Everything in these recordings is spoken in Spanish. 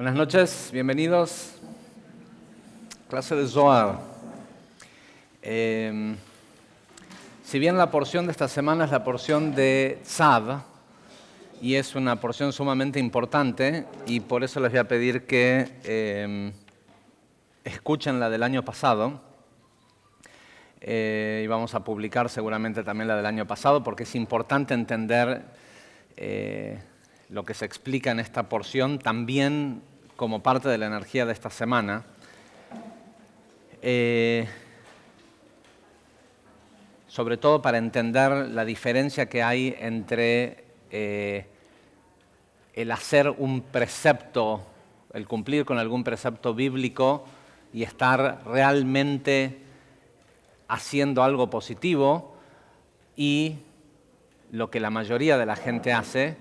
Buenas noches, bienvenidos. Clase de Zohar. Si bien la porción de esta semana es la porción de Tzav, y es una porción sumamente importante, y por eso les voy a pedir que escuchen la del año pasado, y vamos a publicar seguramente también la del año pasado, porque es importante entender lo que se explica en esta porción también como parte de la energía de esta semana. Sobre todo para entender la diferencia que hay entre el hacer un precepto, el cumplir con algún precepto bíblico y estar realmente haciendo algo positivo, y lo que la mayoría de la gente hace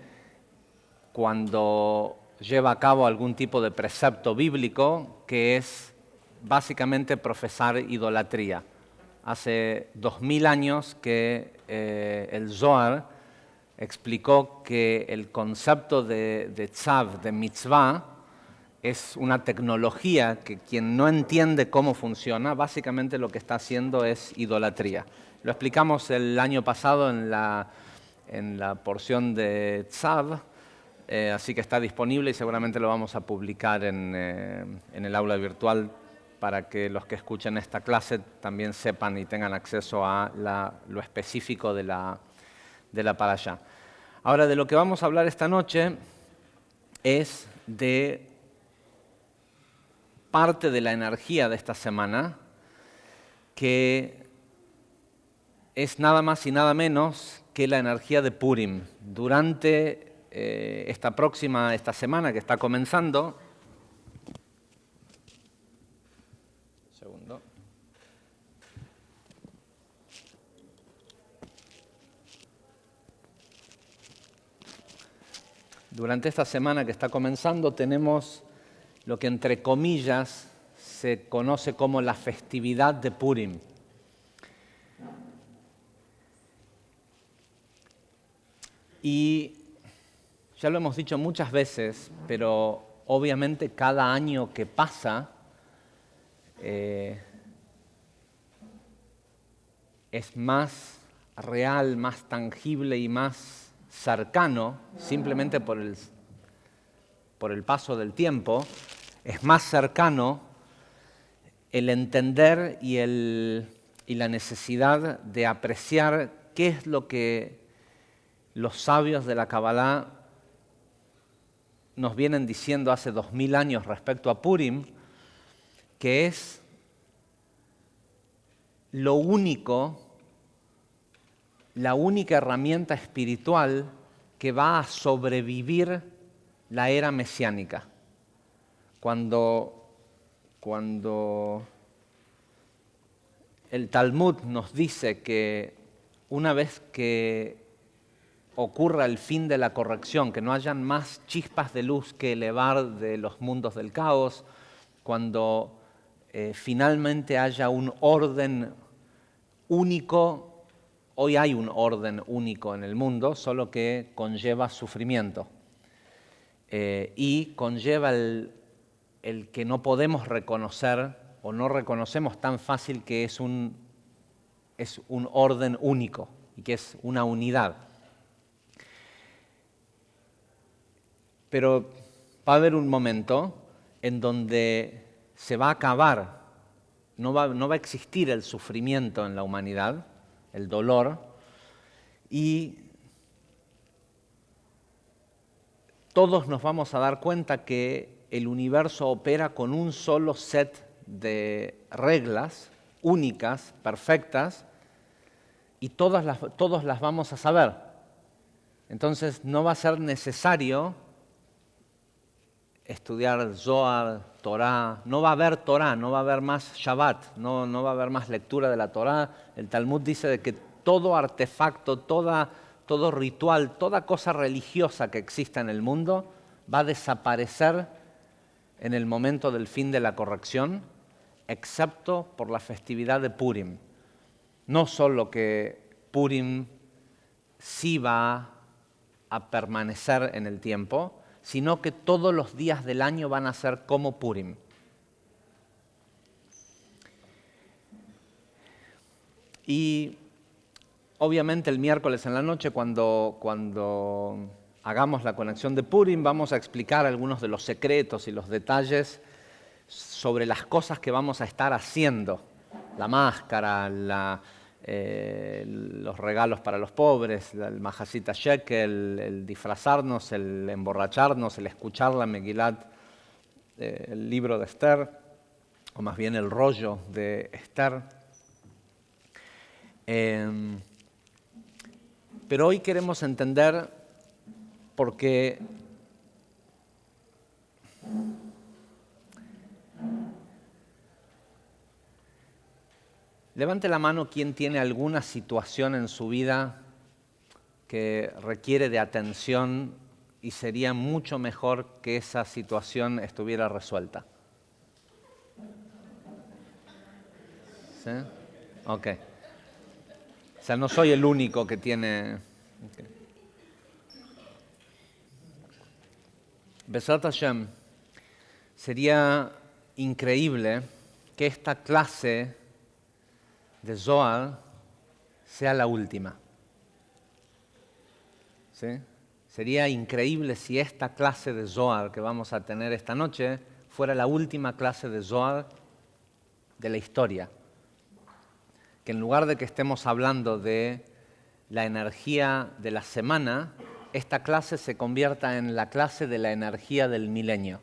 cuando lleva a cabo algún tipo de precepto bíblico, que es básicamente profesar idolatría. Hace 2000 años que el Zohar explicó que el concepto de tzav, de mitzvah, es una tecnología que quien no entiende cómo funciona, básicamente lo que está haciendo es idolatría. Lo explicamos el año pasado en la porción de tzav, así que está disponible y seguramente lo vamos a publicar en el aula virtual para que los que escuchen esta clase también sepan y tengan acceso a lo específico de la parashá. Ahora, de lo que vamos a hablar esta noche es de parte de la energía de esta semana, que es nada más y nada menos que la energía de Purim. Durante esta semana que está comenzando, durante esta semana que está comenzando tenemos lo que entre comillas se conoce como la festividad de Purim. Y ya lo hemos dicho muchas veces, pero obviamente cada año que pasa es más real, más tangible y más cercano, simplemente por el paso del tiempo, es más cercano el entender y la necesidad de apreciar qué es lo que los sabios de la Kabbalah nos vienen diciendo hace 2000 años respecto a Purim, que es la única herramienta espiritual que va a sobrevivir la era mesiánica. Cuando el Talmud nos dice que una vez que ocurra el fin de la corrección, que no hayan más chispas de luz que elevar de los mundos del caos, cuando finalmente haya un orden único. Hoy hay un orden único en el mundo, solo que conlleva sufrimiento y conlleva el que no podemos reconocer o no reconocemos tan fácil que es un orden único y que es una unidad. Pero va a haber un momento en donde se va a acabar, no va a existir el sufrimiento en la humanidad, el dolor, y todos nos vamos a dar cuenta que el universo opera con un solo set de reglas únicas, perfectas, y todos las vamos a saber. Entonces no va a ser necesario estudiar Zohar, Torah, no va a haber Torah, no va a haber más Shabbat, no va a haber más lectura de la Torah. El Talmud dice de que todo artefacto, todo ritual, toda cosa religiosa que exista en el mundo va a desaparecer en el momento del fin de la corrección, excepto por la festividad de Purim. No solo que Purim sí va a permanecer en el tiempo, sino que todos los días del año van a ser como Purim. Y obviamente el miércoles en la noche, cuando hagamos la conexión de Purim, vamos a explicar algunos de los secretos y los detalles sobre las cosas que vamos a estar haciendo. La máscara, los regalos para los pobres, el Mahasita Shekel, el disfrazarnos, el emborracharnos, el escuchar la Megilat, el libro de Esther, o más bien el rollo de Esther. Pero hoy queremos entender por qué levante la mano quien tiene alguna situación en su vida que requiere de atención y sería mucho mejor que esa situación estuviera resuelta. ¿Sí? Ok. O sea, no soy el único que tiene... Okay. Besat Hashem, sería increíble que esta clase de Zohar sea la última. ¿Sí? Sería increíble si esta clase de Zohar que vamos a tener esta noche fuera la última clase de Zohar de la historia. Que en lugar de que estemos hablando de la energía de la semana, esta clase se convierta en la clase de la energía del milenio.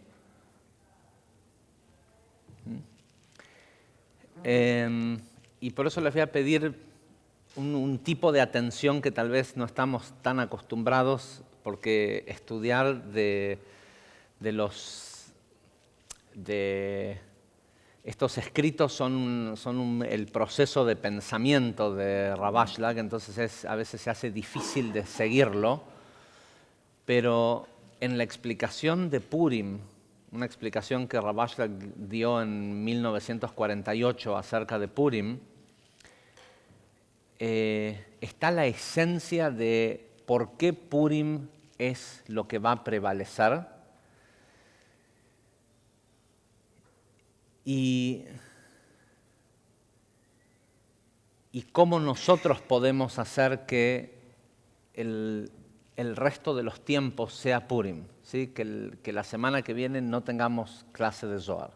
Y por eso les voy a pedir un tipo de atención que tal vez no estamos tan acostumbrados, porque estudiar de estos escritos son el proceso de pensamiento de Rav Ashlag, entonces a veces se hace difícil de seguirlo, pero en la explicación de Purim, una explicación que Rav Ashlag dio en 1948 acerca de Purim, está la esencia de por qué Purim es lo que va a prevalecer. Y cómo nosotros podemos hacer que el resto de los tiempos sea Purim, ¿sí? Que la semana que viene no tengamos clase de Zohar.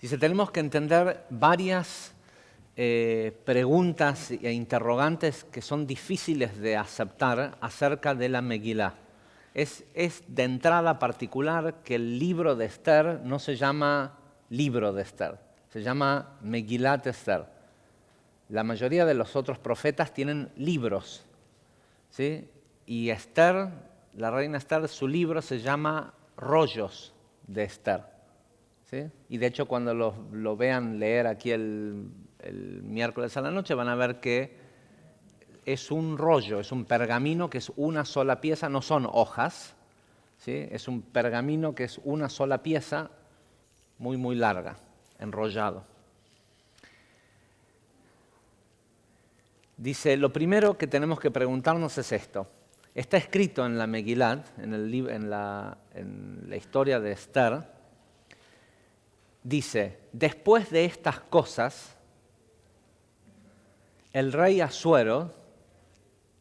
Dice, tenemos que entender varias preguntas e interrogantes que son difíciles de aceptar acerca de la Megilá. Es de entrada particular que el libro de Esther no se llama libro de Esther, se llama Megilat Esther. La mayoría de los otros profetas tienen libros, ¿sí? Y Esther, la reina Esther, su libro se llama Rollos de Esther. ¿Sí? Y de hecho cuando lo vean leer aquí el miércoles a la noche van a ver que es un rollo, es un pergamino que es una sola pieza, no son hojas, ¿sí? Es un pergamino que es una sola pieza muy, muy larga, enrollado. Dice, lo primero que tenemos que preguntarnos es esto. Está escrito en la Megilat, en la historia de Esther, dice, después de estas cosas, el rey Asuero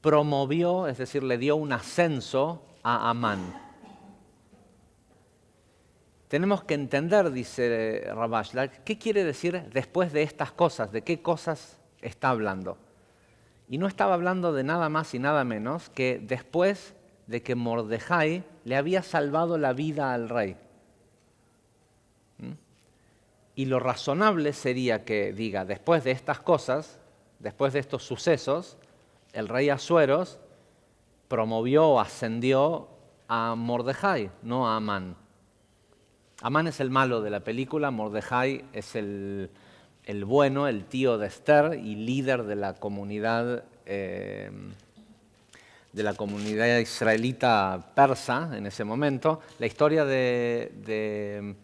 promovió, es decir, le dio un ascenso a Amán. Tenemos que entender, dice Rav Ashlag, ¿qué quiere decir después de estas cosas? ¿De qué cosas está hablando? Y no estaba hablando de nada más y nada menos que después de que Mordejai le había salvado la vida al rey. Y lo razonable sería que diga, después de estas cosas, después de estos sucesos, el rey Asueros promovió o ascendió a Mordejai, no a Amán. Amán es el malo de la película, Mordejai es el bueno, el tío de Esther y líder de la comunidad israelita persa en ese momento. La historia de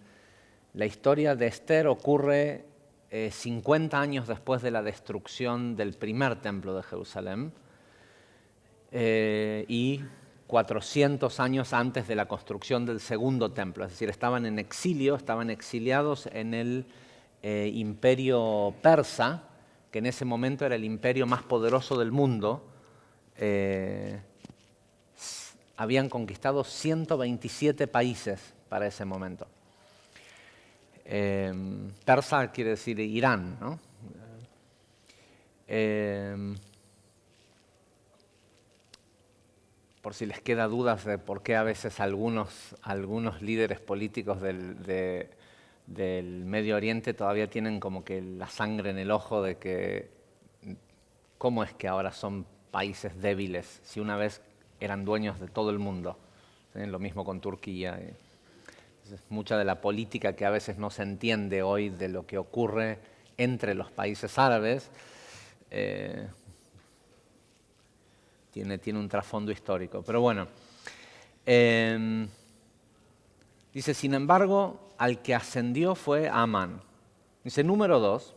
La historia de Esther ocurre 50 años después de la destrucción del primer templo de Jerusalén y 400 años antes de la construcción del segundo templo. Es decir, estaban en exilio, estaban exiliados en el imperio persa, que en ese momento era el imperio más poderoso del mundo. Habían conquistado 127 países para ese momento. Persa quiere decir Irán, ¿no? Por si les queda dudas de por qué a veces algunos líderes políticos del Medio Oriente todavía tienen como que la sangre en el ojo de que cómo es que ahora son países débiles si una vez eran dueños de todo el mundo. ¿Sí? Lo mismo con Turquía. Mucha de la política que a veces no se entiende hoy de lo que ocurre entre los países árabes tiene un trasfondo histórico. Pero bueno, dice, sin embargo, al que ascendió fue Amán. Dice, número 2,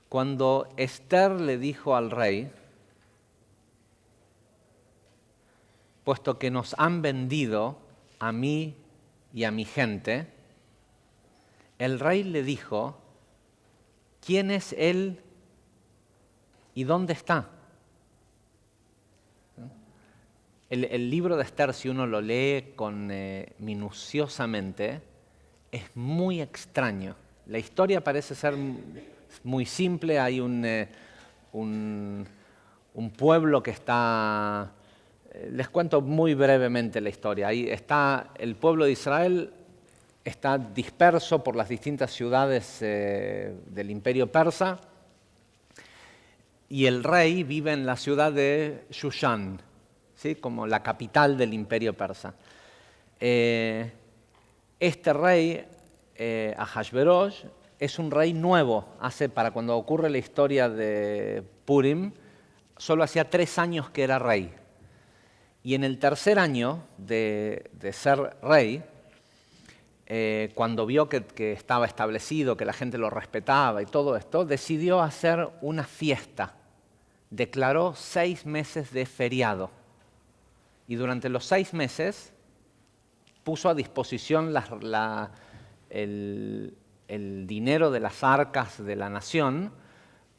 cuando Esther le dijo al rey, puesto que nos han vendido a mí y a mi gente, el rey le dijo, ¿quién es él y dónde está? El libro de Esther, si uno lo lee minuciosamente, es muy extraño. La historia parece ser muy simple, hay un pueblo que está... Les cuento muy brevemente la historia. Ahí está el pueblo de Israel, está disperso por las distintas ciudades del imperio persa, y el rey vive en la ciudad de Shushan, ¿sí? Como la capital del imperio persa. Este rey, Ahasverosh, es un rey nuevo. Para cuando ocurre la historia de Purim, solo hacía 3 años que era rey. Y en el tercer año de ser rey, cuando vio que estaba establecido, que la gente lo respetaba y todo esto, decidió hacer una fiesta. Declaró 6 meses de feriado. Y durante los 6 meses puso a disposición el dinero de las arcas de la nación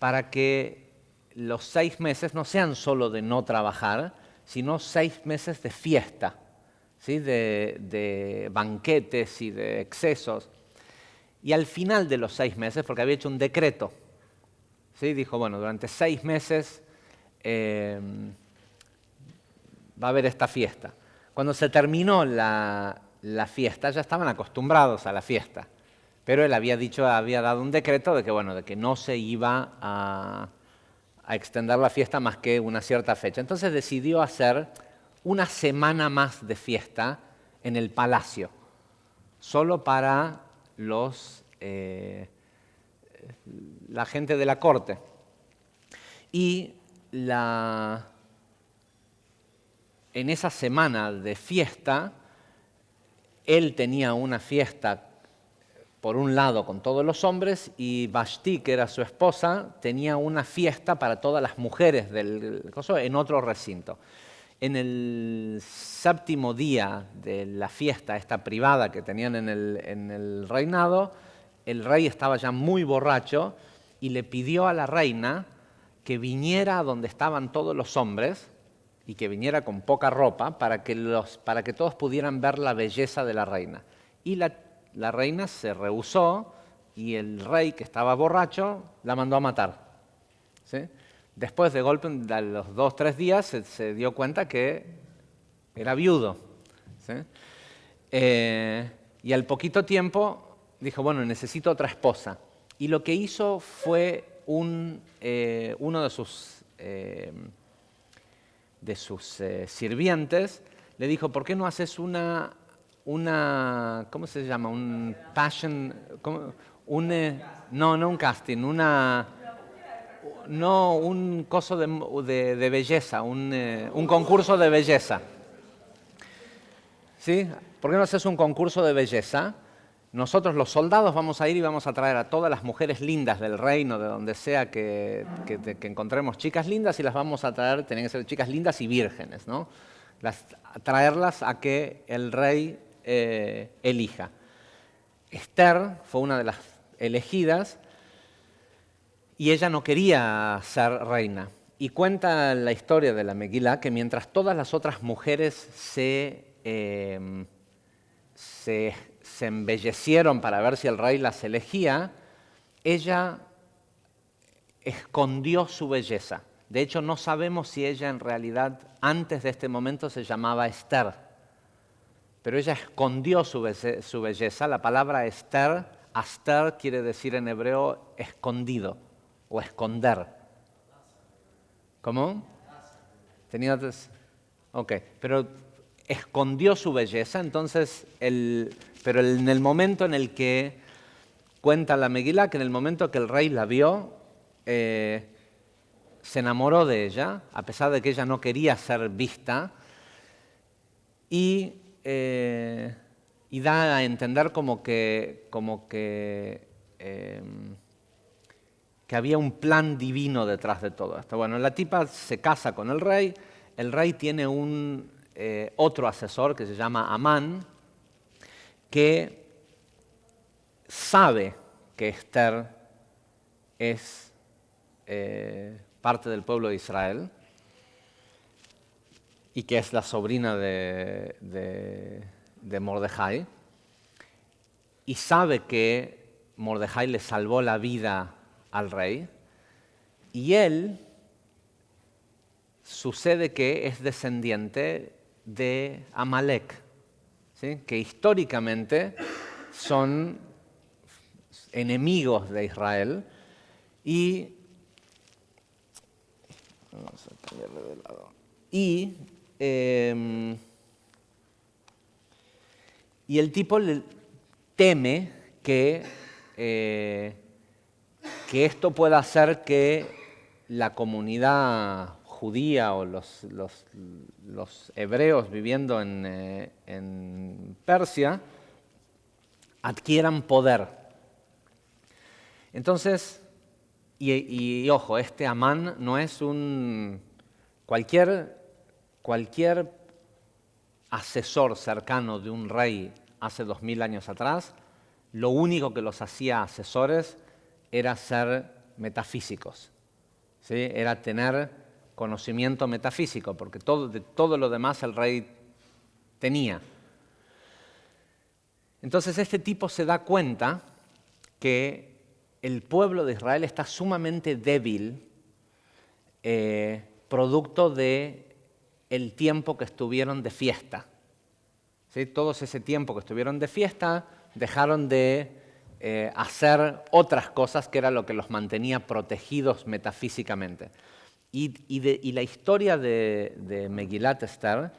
para que los 6 meses no sean solo de no trabajar, sino 6 meses de fiesta, ¿sí? de banquetes y de excesos. Y al final de los 6 meses, porque había hecho un decreto, ¿sí? Dijo, bueno, durante 6 meses va a haber esta fiesta. Cuando se terminó la fiesta, ya estaban acostumbrados a la fiesta, pero él había dado un decreto de que, bueno, de que no se iba a extender la fiesta más que una cierta fecha. Entonces decidió hacer una semana más de fiesta en el palacio, solo para la gente de la corte. Y en esa semana de fiesta, él tenía una fiesta por un lado con todos los hombres, y Vashti, que era su esposa, tenía una fiesta para todas las mujeres del coso en otro recinto. En el 7º día de la fiesta, esta privada que tenían en el reinado, el rey estaba ya muy borracho y le pidió a la reina que viniera a donde estaban todos los hombres y que viniera con poca ropa para que todos pudieran ver la belleza de la reina. Y la reina se rehusó y el rey, que estaba borracho, la mandó a matar. ¿Sí? Después de golpe, a los 2 o 3 días, se dio cuenta que era viudo. ¿Sí? Y al poquito tiempo dijo, bueno, necesito otra esposa. Y lo que hizo fue uno de sus sirvientes, le dijo, ¿por qué no haces una ¿cómo se llama? Un passion, no un casting, un coso de belleza, un concurso de belleza. ¿Sí? ¿Por qué no haces un concurso de belleza? nosotros los soldados vamos a ir y vamos a traer a todas las mujeres lindas del reino, de donde sea que encontremos chicas lindas, y las vamos a traer, tienen que ser chicas lindas y vírgenes, ¿no? Traerlas a que el rey elija. Esther fue una de las elegidas y ella no quería ser reina. Y cuenta la historia de la Megilá que mientras todas las otras mujeres se embellecieron para ver si el rey las elegía, ella escondió su belleza. De hecho, no sabemos si ella en realidad antes de este momento se llamaba Esther, pero ella escondió su belleza. La palabra Esther, Aster, quiere decir en hebreo escondido o esconder. ¿Cómo? Tenía otros. Ok, pero escondió su belleza, entonces, pero en el momento en el que cuenta la Megilá, que en el momento que el rey la vio, se enamoró de ella, a pesar de que ella no quería ser vista, y da a entender como que había un plan divino detrás de todo esto. Bueno, la tipa se casa con el rey tiene un otro asesor que se llama Amán, que sabe que Esther es parte del pueblo de Israel y que es la sobrina de Mordejai, y sabe que Mordejai le salvó la vida al rey, y él sucede que es descendiente de Amalek, ¿sí? Que históricamente son enemigos de Israel, y vamos a cambiarle de lado. Y el tipo teme que esto pueda hacer que la comunidad judía o los hebreos viviendo en Persia adquieran poder. Entonces, y ojo, este Amán no es cualquier asesor cercano de un rey hace 2000 años atrás, lo único que los hacía asesores era ser metafísicos, ¿sí? Era tener conocimiento metafísico, porque de todo lo demás el rey tenía. Entonces este tipo se da cuenta que el pueblo de Israel está sumamente débil, producto de el tiempo que estuvieron de fiesta. ¿Sí? Todo ese tiempo que estuvieron de fiesta dejaron de hacer otras cosas que era lo que los mantenía protegidos metafísicamente. Y la historia de Megilat Esther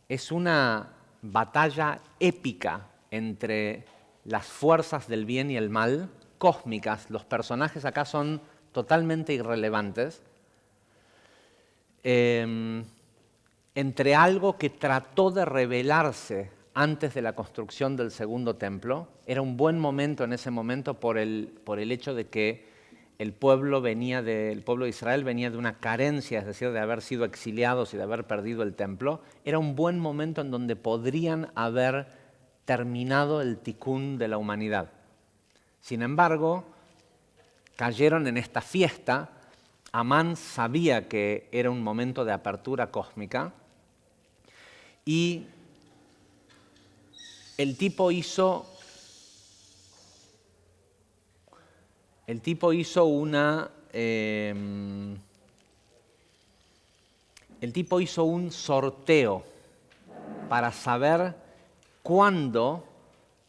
es una batalla épica entre las fuerzas del bien y el mal, cósmicas. Los personajes acá son totalmente irrelevantes. Entre algo que trató de revelarse antes de la construcción del segundo templo, era un buen momento en ese momento por el hecho de que el pueblo de Israel venía de una carencia, es decir, de haber sido exiliados y de haber perdido el templo. Era un buen momento en donde podrían haber terminado el tikún de la humanidad. Sin embargo, cayeron en esta fiesta. Amán sabía que era un momento de apertura cósmica y el tipo hizo un sorteo para saber cuándo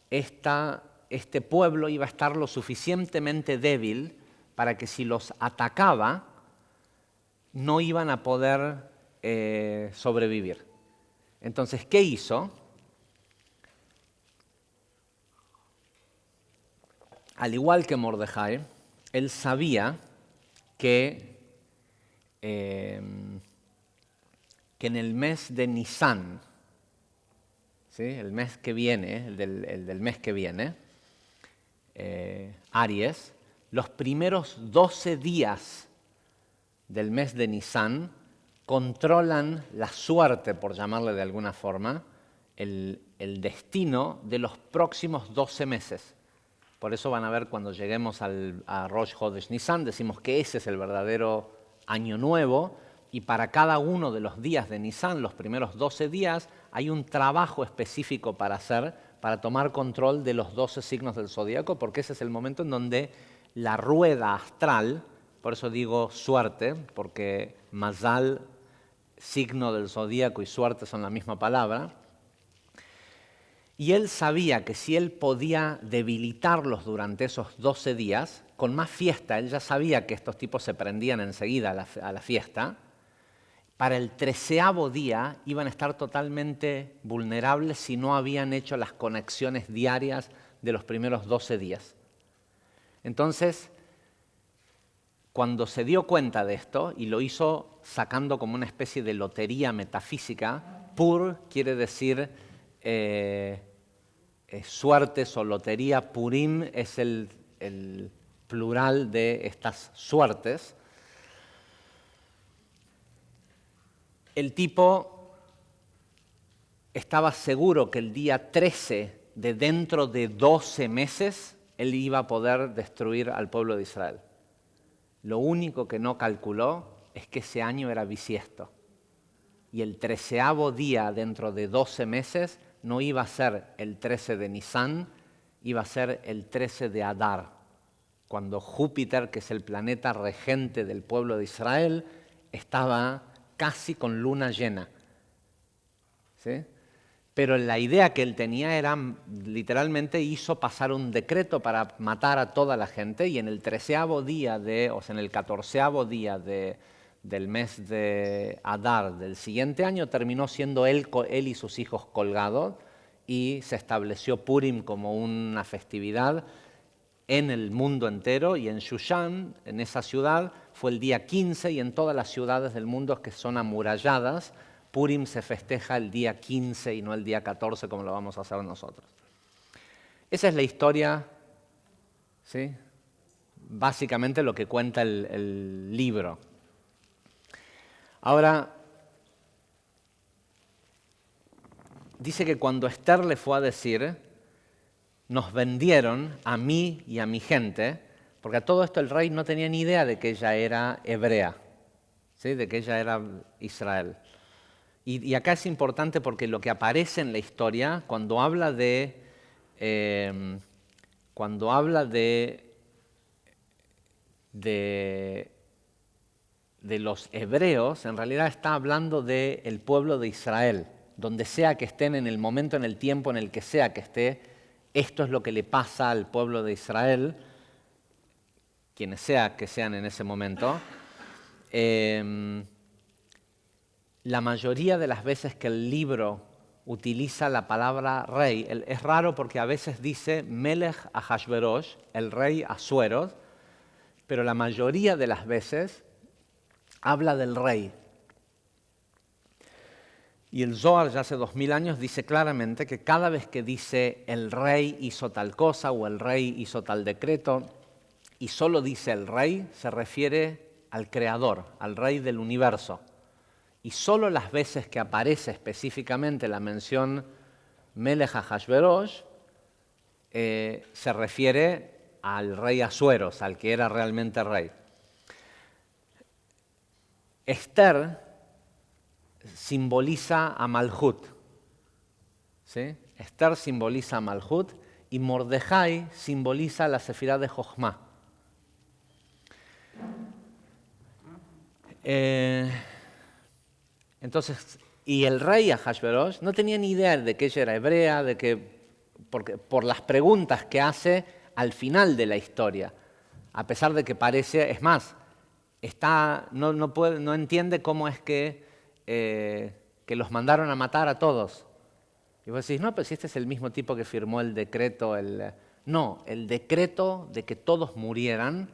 este pueblo iba a estar lo suficientemente débil para que si los atacaba no iban a poder sobrevivir. Entonces, ¿qué hizo? Al igual que Mordejai, él sabía que en el mes de Nisan, ¿sí? El mes que viene, el del mes que viene, Aries, los primeros 12 días del mes de Nisan controlan la suerte, por llamarle de alguna forma, el destino de los próximos 12 meses. Por eso van a ver cuando lleguemos a Rosh Chodesh Nisan, decimos que ese es el verdadero año nuevo, y para cada uno de los días de Nisan, los primeros 12 días, hay un trabajo específico para hacer, para tomar control de los 12 signos del zodíaco, porque ese es el momento en donde la rueda astral, por eso digo suerte, porque Mazal, signo del zodíaco, y suerte son la misma palabra. Y él sabía que si él podía debilitarlos durante esos 12 días, con más fiesta, él ya sabía que estos tipos se prendían enseguida a la fiesta, para el 13º día iban a estar totalmente vulnerables si no habían hecho las conexiones diarias de los primeros 12 días. Entonces, cuando se dio cuenta de esto, y lo hizo sacando como una especie de lotería metafísica, Pur quiere decir suertes o lotería, Purim es el plural de estas suertes. El tipo estaba seguro que el día 13 de dentro de 12 meses él iba a poder destruir al pueblo de Israel. Lo único que no calculó es que ese año era bisiesto. Y el 13º día dentro de 12 meses no iba a ser el 13 de Nisan, iba a ser el 13 de Adar, cuando Júpiter, que es el planeta regente del pueblo de Israel, estaba casi con luna llena. ¿Sí? Pero la idea que él tenía era, literalmente hizo pasar un decreto para matar a toda la gente, y en el 13º día, en el 14º día del mes de Adar del siguiente año, terminó siendo él y sus hijos colgados, y se estableció Purim como una festividad en el mundo entero, y en Shushan, en esa ciudad, fue el día 15, y en todas las ciudades del mundo que son amuralladas, Purim se festeja el día 15 y no el día 14 como lo vamos a hacer nosotros. Esa es la historia, ¿sí? Básicamente lo que cuenta el libro. Ahora, dice que cuando Esther le fue a decir, nos vendieron a mí y a mi gente, porque a todo esto el rey no tenía ni idea de que ella era hebrea, ¿sí? De que ella era Israel. Y acá es importante porque lo que aparece en la historia, cuando habla de los hebreos, en realidad está hablando del pueblo de Israel. Donde sea que estén, en el momento, en el tiempo, en el que sea que esté, esto es lo que le pasa al pueblo de Israel, quienes sea que sean en ese momento. La mayoría de las veces que el libro utiliza la palabra rey, es raro porque a veces dice Melech Ahashverosh, el rey Asueros, pero la mayoría de las veces habla del rey. Y el Zohar ya hace 2000 años dice claramente que cada vez que dice el rey hizo tal cosa o el rey hizo tal decreto, y solo dice el rey, se refiere al creador, al rey del universo. Y solo las veces que aparece específicamente la mención Melech Ahashverosh, se refiere al rey Asueros, al que era realmente rey. Esther simboliza a Malhut, ¿sí? Esther simboliza a Malhut y Mordejai simboliza la Sefirá de Jochma. Entonces, y el rey Ahashverosh no tenía ni idea de que ella era hebrea, porque por las preguntas que hace al final de la historia, a pesar de que parece, es más, no entiende cómo es que los mandaron a matar a todos. Y vos decís, no, pero si este es el mismo tipo que firmó el decreto. No, el decreto de que todos murieran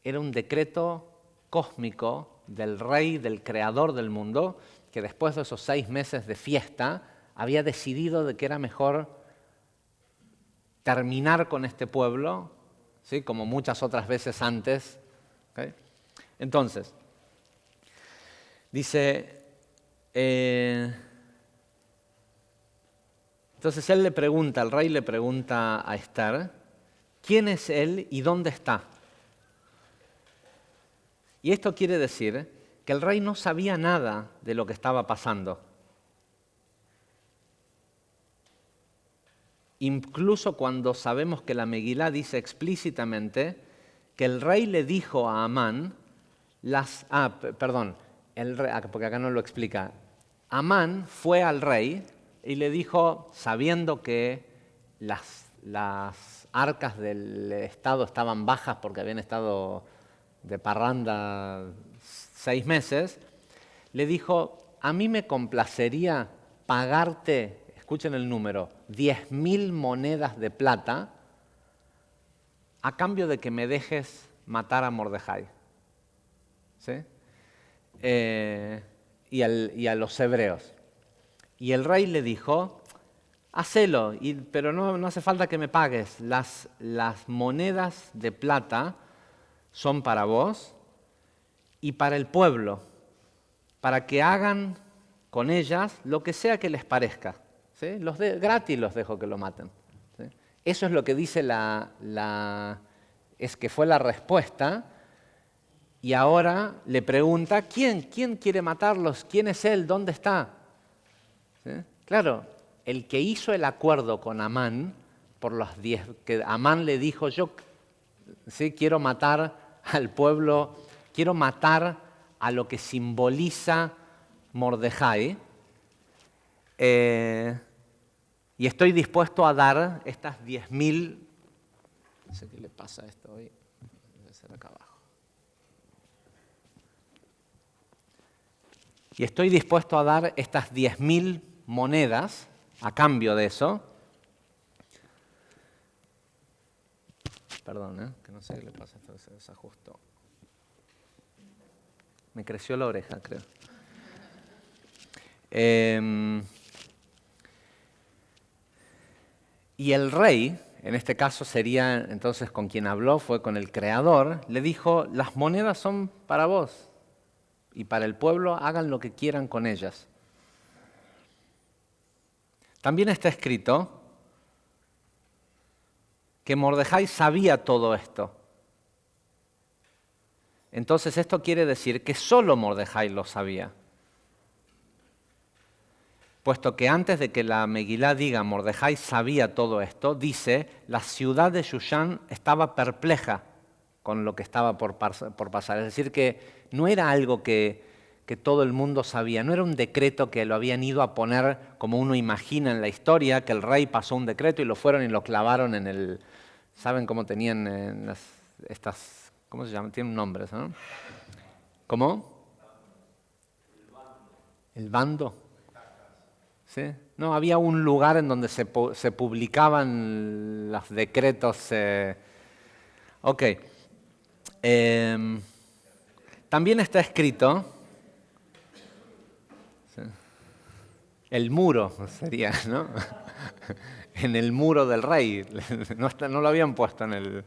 era un decreto cósmico del rey, del creador del mundo, que después de esos 6 meses de fiesta había decidido de que era mejor terminar con este pueblo, ¿sí? Como muchas otras veces antes. ¿Okay? Entonces, dice, entonces el rey le pregunta a Esther, ¿quién es él y dónde está? Y esto quiere decir que el rey no sabía nada de lo que estaba pasando. Incluso cuando sabemos que la Megilá dice explícitamente que el rey le dijo a Amán, porque acá no lo explica. Amán fue al rey y le dijo, sabiendo que las arcas del Estado estaban bajas porque habían estado de parranda 6 meses, le dijo, a mí me complacería pagarte, escuchen el número, 10.000 monedas de plata a cambio de que me dejes matar a Mordejai. ¿Sí? Y a los hebreos. Y el rey le dijo, hacelo, pero no hace falta que me pagues. Las monedas de plata son para vos y para el pueblo, para que hagan con ellas lo que sea que les parezca. ¿Sí? Gratis los dejo que lo maten. ¿Sí? Eso es lo que dice es que fue la respuesta. Y ahora le pregunta, ¿quién quiere matarlos? ¿Quién es él? ¿Dónde está? ¿Sí? Claro, el que hizo el acuerdo con Amán, por los 10, que Amán le dijo, yo ¿sí? Quiero matar al pueblo, quiero matar a lo que simboliza Mordejai, y estoy dispuesto a dar estas 10.000, no sé qué le pasa a esto hoy, debe ser acá abajo. Y estoy dispuesto a dar estas 10.000 monedas a cambio de eso. Perdón, que no sé qué le pasa, esto se desajustó. Me creció la oreja, creo. Y el rey, en este caso sería entonces con quien habló, fue con el creador, le dijo, las monedas son para vos y para el pueblo hagan lo que quieran con ellas. También está escrito que Mordejai sabía todo esto. Entonces esto quiere decir que solo Mordejai lo sabía. Puesto que antes de que la Megilá diga Mordejai sabía todo esto, dice, la ciudad de Shushan estaba perpleja con lo que estaba por pasar. Es decir, que no era algo que todo el mundo sabía, no era un decreto que lo habían ido a poner como uno imagina en la historia, que el rey pasó un decreto y lo fueron y lo clavaron en el... ¿Saben cómo tenían estas... ¿Cómo se llaman? Tienen un nombre, ¿no? ¿Cómo? El bando. ¿Sí? No, había un lugar en donde se publicaban los decretos. Ok. También está escrito, ¿sí? El muro sería, ¿no? En el muro del rey. No lo habían puesto en el,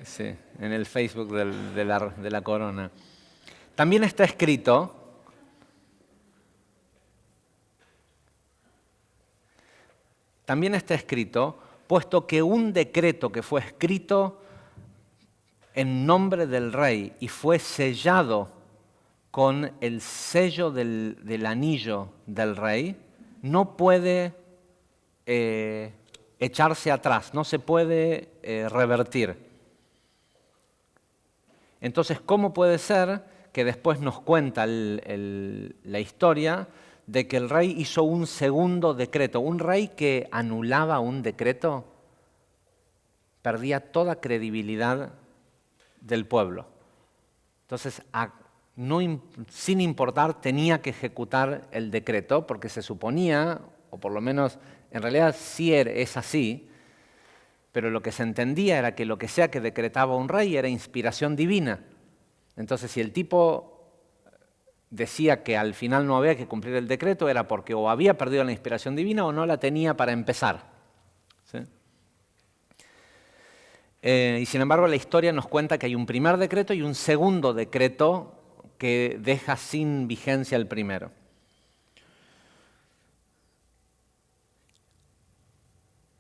sí, en el Facebook de la corona. También está escrito puesto que un decreto que fue escrito en nombre del rey y fue sellado con el sello del anillo del rey, no puede echarse atrás, no se puede revertir. Entonces, ¿cómo puede ser que después nos cuenta la historia de que el rey hizo un segundo decreto? Un rey que anulaba un decreto perdía toda credibilidad del pueblo. Entonces, sin importar, tenía que ejecutar el decreto porque se suponía, o por lo menos en realidad sí es así, pero lo que se entendía era que lo que sea que decretaba un rey era inspiración divina. Entonces, si el tipo decía que al final no había que cumplir el decreto, era porque o había perdido la inspiración divina o no la tenía para empezar. Y sin embargo la historia nos cuenta que hay un primer decreto y un segundo decreto que deja sin vigencia el primero.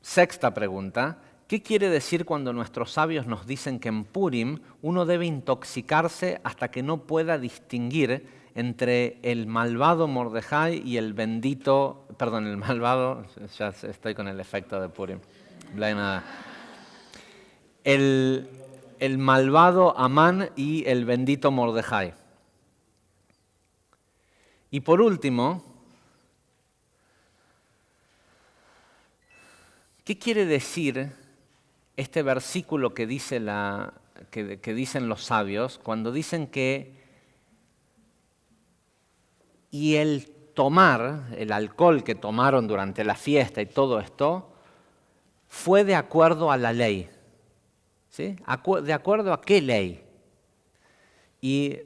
Sexta pregunta. ¿Qué quiere decir cuando nuestros sabios nos dicen que en Purim uno debe intoxicarse hasta que no pueda distinguir entre el malvado Mordejai y el bendito, perdón, el malvado, ya estoy con el efecto de Purim, el malvado Amán y el bendito Mordejai? Y por último, ¿qué quiere decir este versículo que dicen los sabios cuando dicen que y el tomar, el alcohol que tomaron durante la fiesta y todo esto, fue de acuerdo a la ley? ¿Sí? ¿De acuerdo a qué ley? Y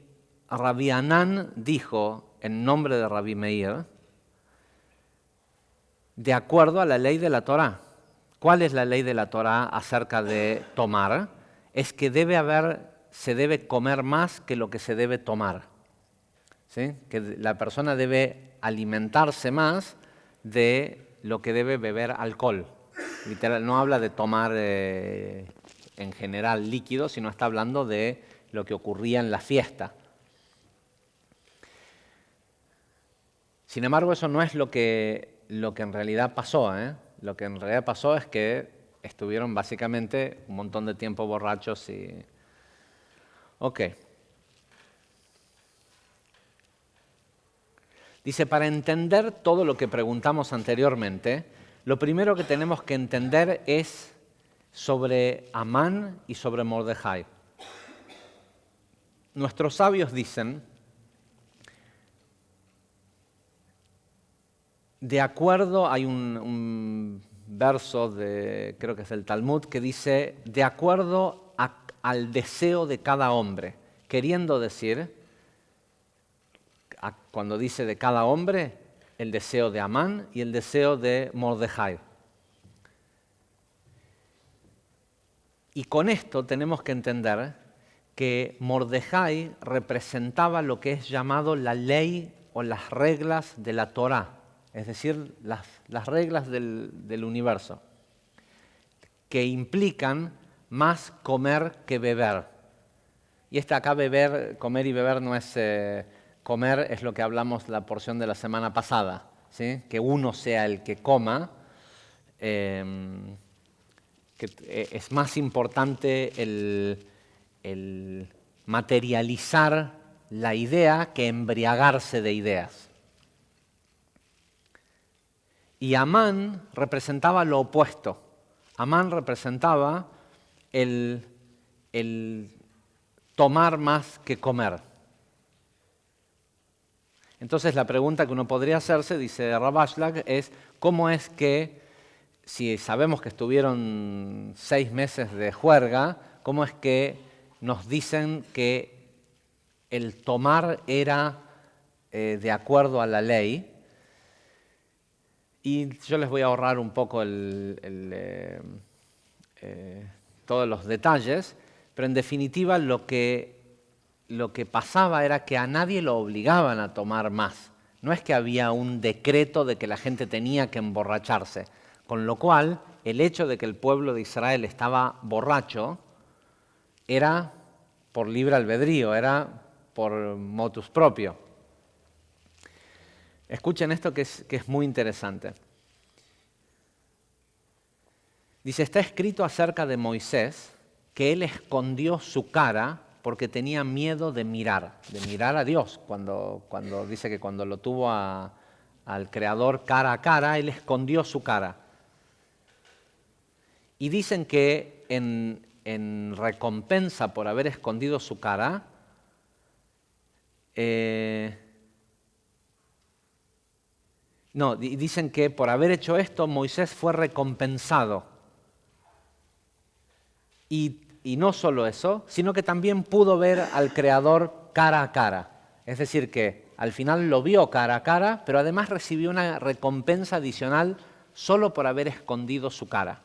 Rabbi Anán dijo, en nombre de Rabbi Meir, de acuerdo a la ley de la Torá. ¿Cuál es la ley de la Torá acerca de tomar? Es que se debe comer más que lo que se debe tomar. ¿Sí? Que la persona debe alimentarse más de lo que debe beber alcohol. Literal, no habla de tomar en general líquido, sino está hablando de lo que ocurría en la fiesta. Sin embargo, eso no es lo que en realidad pasó, ¿eh? Lo que en realidad pasó es que estuvieron básicamente un montón de tiempo borrachos y... Ok. Dice, para entender todo lo que preguntamos anteriormente, lo primero que tenemos que entender es sobre Amán y sobre Mordejai. Nuestros sabios dicen, de acuerdo, hay un verso creo que es el Talmud, que dice, de acuerdo al deseo de cada hombre, queriendo decir, cuando dice de cada hombre, el deseo de Amán y el deseo de Mordejai. Y con esto tenemos que entender que Mordejai representaba lo que es llamado la ley o las reglas de la Torá, es decir, las reglas del universo, que implican más comer que beber. Y acá comer y beber no es... comer es lo que hablamos la porción de la semana pasada, ¿sí? Que uno sea el que coma, que es más importante el materializar la idea que embriagarse de ideas. Y Amán representaba lo opuesto. Amán representaba el tomar más que comer. Entonces la pregunta que uno podría hacerse, dice Rav Ashlag, es ¿cómo es que, si sabemos que estuvieron 6 meses de juerga, cómo es que nos dicen que el tomar era de acuerdo a la ley? Y yo les voy a ahorrar un poco todos los detalles, pero en definitiva lo que pasaba era que a nadie lo obligaban a tomar más. No es que había un decreto de que la gente tenía que emborracharse, con lo cual el hecho de que el pueblo de Israel estaba borracho era por libre albedrío, era por motus propio. Escuchen esto que es muy interesante. Dice, está escrito acerca de Moisés que él escondió su cara porque tenía miedo de mirar a Dios. Cuando dice que cuando lo tuvo al Creador cara a cara, él escondió su cara. Y dicen que en recompensa por haber escondido su cara, dicen que por haber hecho esto, Moisés fue recompensado. Y no solo eso, sino que también pudo ver al Creador cara a cara. Es decir, que al final lo vio cara a cara, pero además recibió una recompensa adicional solo por haber escondido su cara.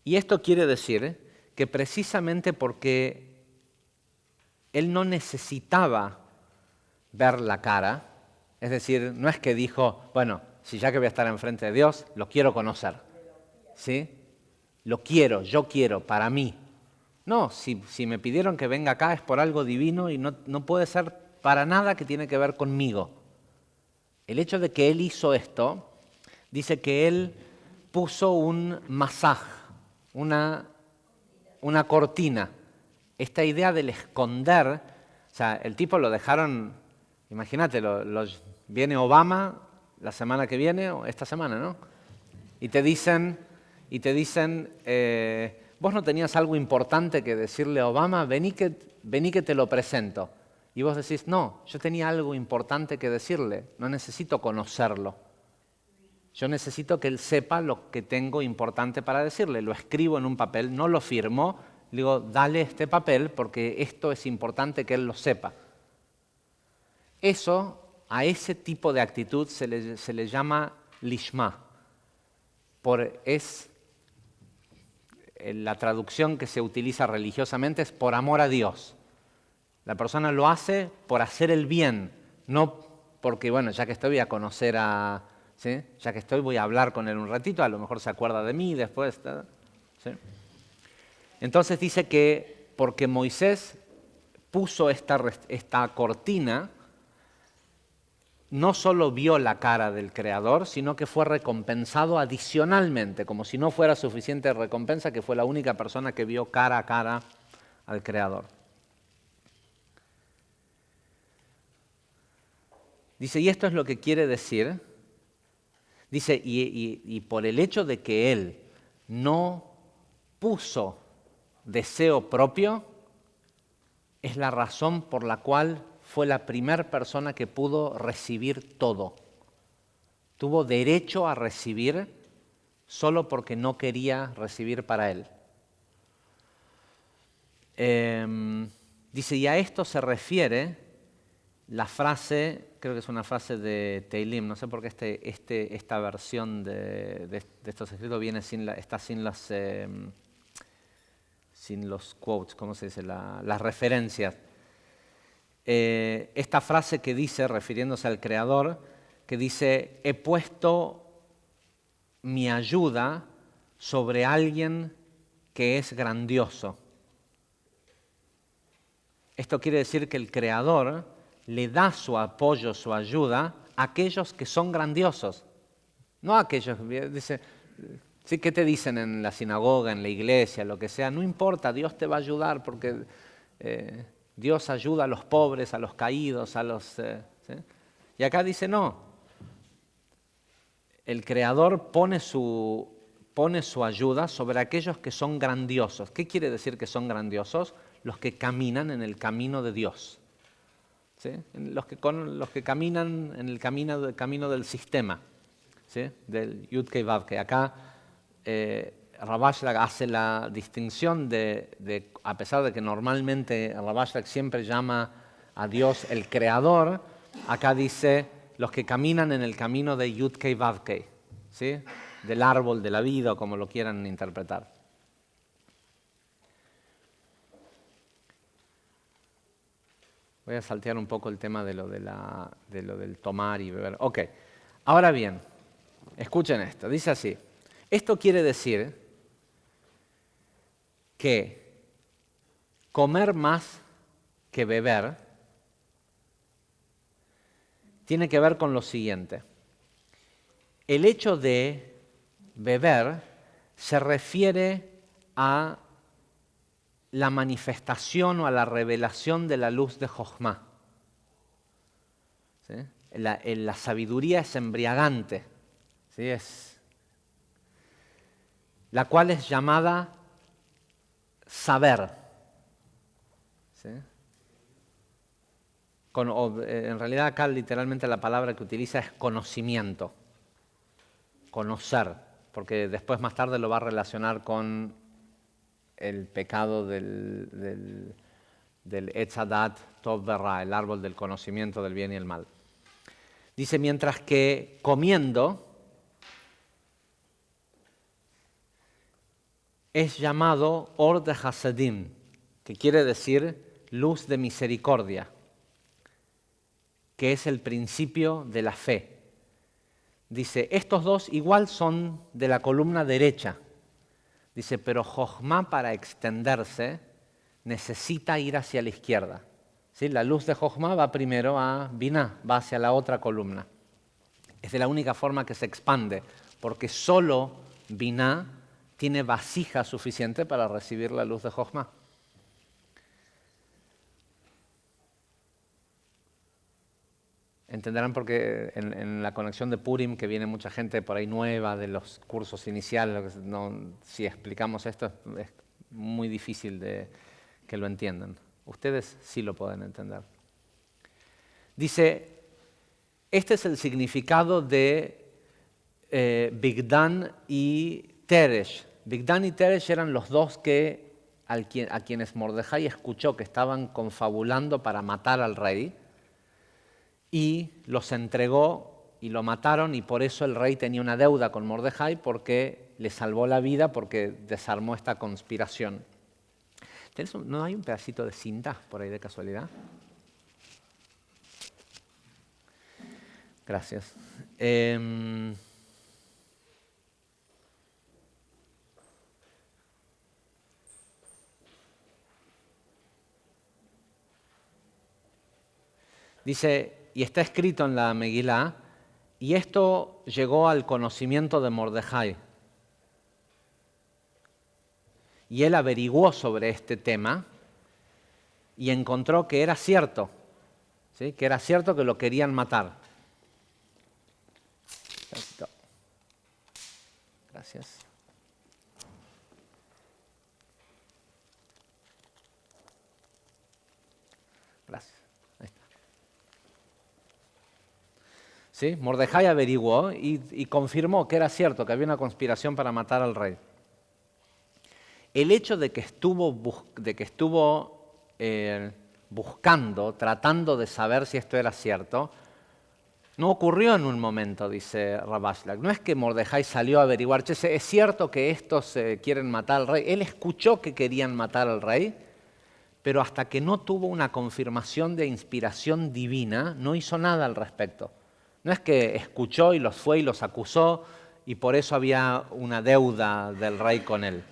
Y esto quiere decir que precisamente porque él no necesitaba ver la cara, es decir, no es que dijo, bueno, si ya que voy a estar enfrente de Dios, lo quiero conocer, ¿sí? Lo quiero, yo quiero, para mí. No, si me pidieron que venga acá es por algo divino y no puede ser para nada que tiene que ver conmigo. El hecho de que él hizo esto, dice que él puso un masaj, una cortina. Esta idea del esconder, o sea, el tipo lo dejaron, imagínate, viene Obama la semana que viene, o esta semana, ¿no? Y te dicen, vos no tenías algo importante que decirle a Obama, vení que te lo presento. Y vos decís, no, yo tenía algo importante que decirle, no necesito conocerlo. Yo necesito que él sepa lo que tengo importante para decirle. Lo escribo en un papel, no lo firmo, le digo, dale este papel porque esto es importante que él lo sepa. Eso, a ese tipo de actitud se le llama lishma. La traducción que se utiliza religiosamente es por amor a Dios. La persona lo hace por hacer el bien, no porque, bueno, ya que estoy voy a conocer a... ¿sí? Ya que estoy voy a hablar con él un ratito, a lo mejor se acuerda de mí después. ¿Sí? Entonces dice que porque Moisés puso esta cortina, no solo vio la cara del Creador, sino que fue recompensado adicionalmente, como si no fuera suficiente recompensa, que fue la única persona que vio cara a cara al Creador. Dice, y esto es lo que quiere decir. Dice, y por el hecho de que él no puso deseo propio, es la razón por la cual fue la primera persona que pudo recibir todo. Tuvo derecho a recibir solo porque no quería recibir para él. Dice, y a esto se refiere la frase, creo que es una frase de Teilim, no sé por qué esta versión de estos escritos está sin los quotes, ¿cómo se dice? Las referencias. Esta frase que dice, refiriéndose al Creador, que dice, he puesto mi ayuda sobre alguien que es grandioso. Esto quiere decir que el Creador le da su apoyo, su ayuda a aquellos que son grandiosos. No a aquellos, dice, sí, ¿qué te dicen en la sinagoga, en la iglesia, lo que sea? No importa, Dios te va a ayudar porque Dios ayuda a los pobres, a los caídos, a los... ¿sí? Y acá dice no. El Creador pone su ayuda sobre aquellos que son grandiosos. ¿Qué quiere decir que son grandiosos? Los que caminan en el camino de Dios. ¿Sí? Los que caminan en el camino del sistema, ¿sí? Del Yud-Kei Vav-Kei. Acá Rav Ashlag hace la distinción a pesar de que normalmente Rav Ashlag siempre llama a Dios el Creador, acá dice los que caminan en el camino de Yud-Kei Vav-Kei, ¿sí? Del árbol de la vida, o como lo quieran interpretar. Voy a saltear un poco el tema de lo del tomar y beber. Ok, ahora bien, escuchen esto, dice así. Esto quiere decir que comer más que beber tiene que ver con lo siguiente. El hecho de beber se refiere a la manifestación o a la revelación de la luz de Jochma. ¿Sí? La sabiduría es embriagante, ¿sí? La cual es llamada saber. ¿Sí? En realidad acá literalmente la palabra que utiliza es conocimiento, conocer, porque después más tarde lo va a relacionar con el pecado del Etz Hadat Tov Verra, el árbol del conocimiento del bien y el mal. Dice, mientras que comiendo es llamado Or de Hasadim, que quiere decir luz de misericordia, que es el principio de la fe. Dice, estos dos igual son de la columna derecha. Dice, pero Jochma para extenderse necesita ir hacia la izquierda. ¿Sí? La luz de Jochma va primero a Binah, va hacia la otra columna. Es de la única forma que se expande, porque solo Binah tiene vasija suficiente para recibir la luz de Jochma. Entenderán porque en la conexión de Purim, que viene mucha gente por ahí nueva de los cursos iniciales, si explicamos esto es muy difícil de que lo entiendan. Ustedes sí lo pueden entender. Dice, este es el significado de Bigdan y Teresh. Bigdan y Teresh eran los dos a quienes Mordejai escuchó que estaban confabulando para matar al rey, y los entregó y lo mataron, y por eso el rey tenía una deuda con Mordejai, porque le salvó la vida, porque desarmó esta conspiración. ¿No hay un pedacito de cinta por ahí de casualidad? Gracias. Dice, y está escrito en la Megilá, y esto llegó al conocimiento de Mordejai. Y él averiguó sobre este tema y encontró que era cierto, ¿sí? Que era cierto que lo querían matar. Gracias. Gracias. Ahí está. ¿Sí? Mordejai averiguó y confirmó que era cierto, que había una conspiración para matar al rey. El hecho de que estuvo buscando, tratando de saber si esto era cierto, no ocurrió en un momento, dice Rabashlag. No es que Mordejai salió a averiguar, che, ¿es cierto que estos quieren matar al rey? Él escuchó que querían matar al rey, pero hasta que no tuvo una confirmación de inspiración divina, no hizo nada al respecto. No es que escuchó y los fue y los acusó, y por eso había una deuda del rey con él.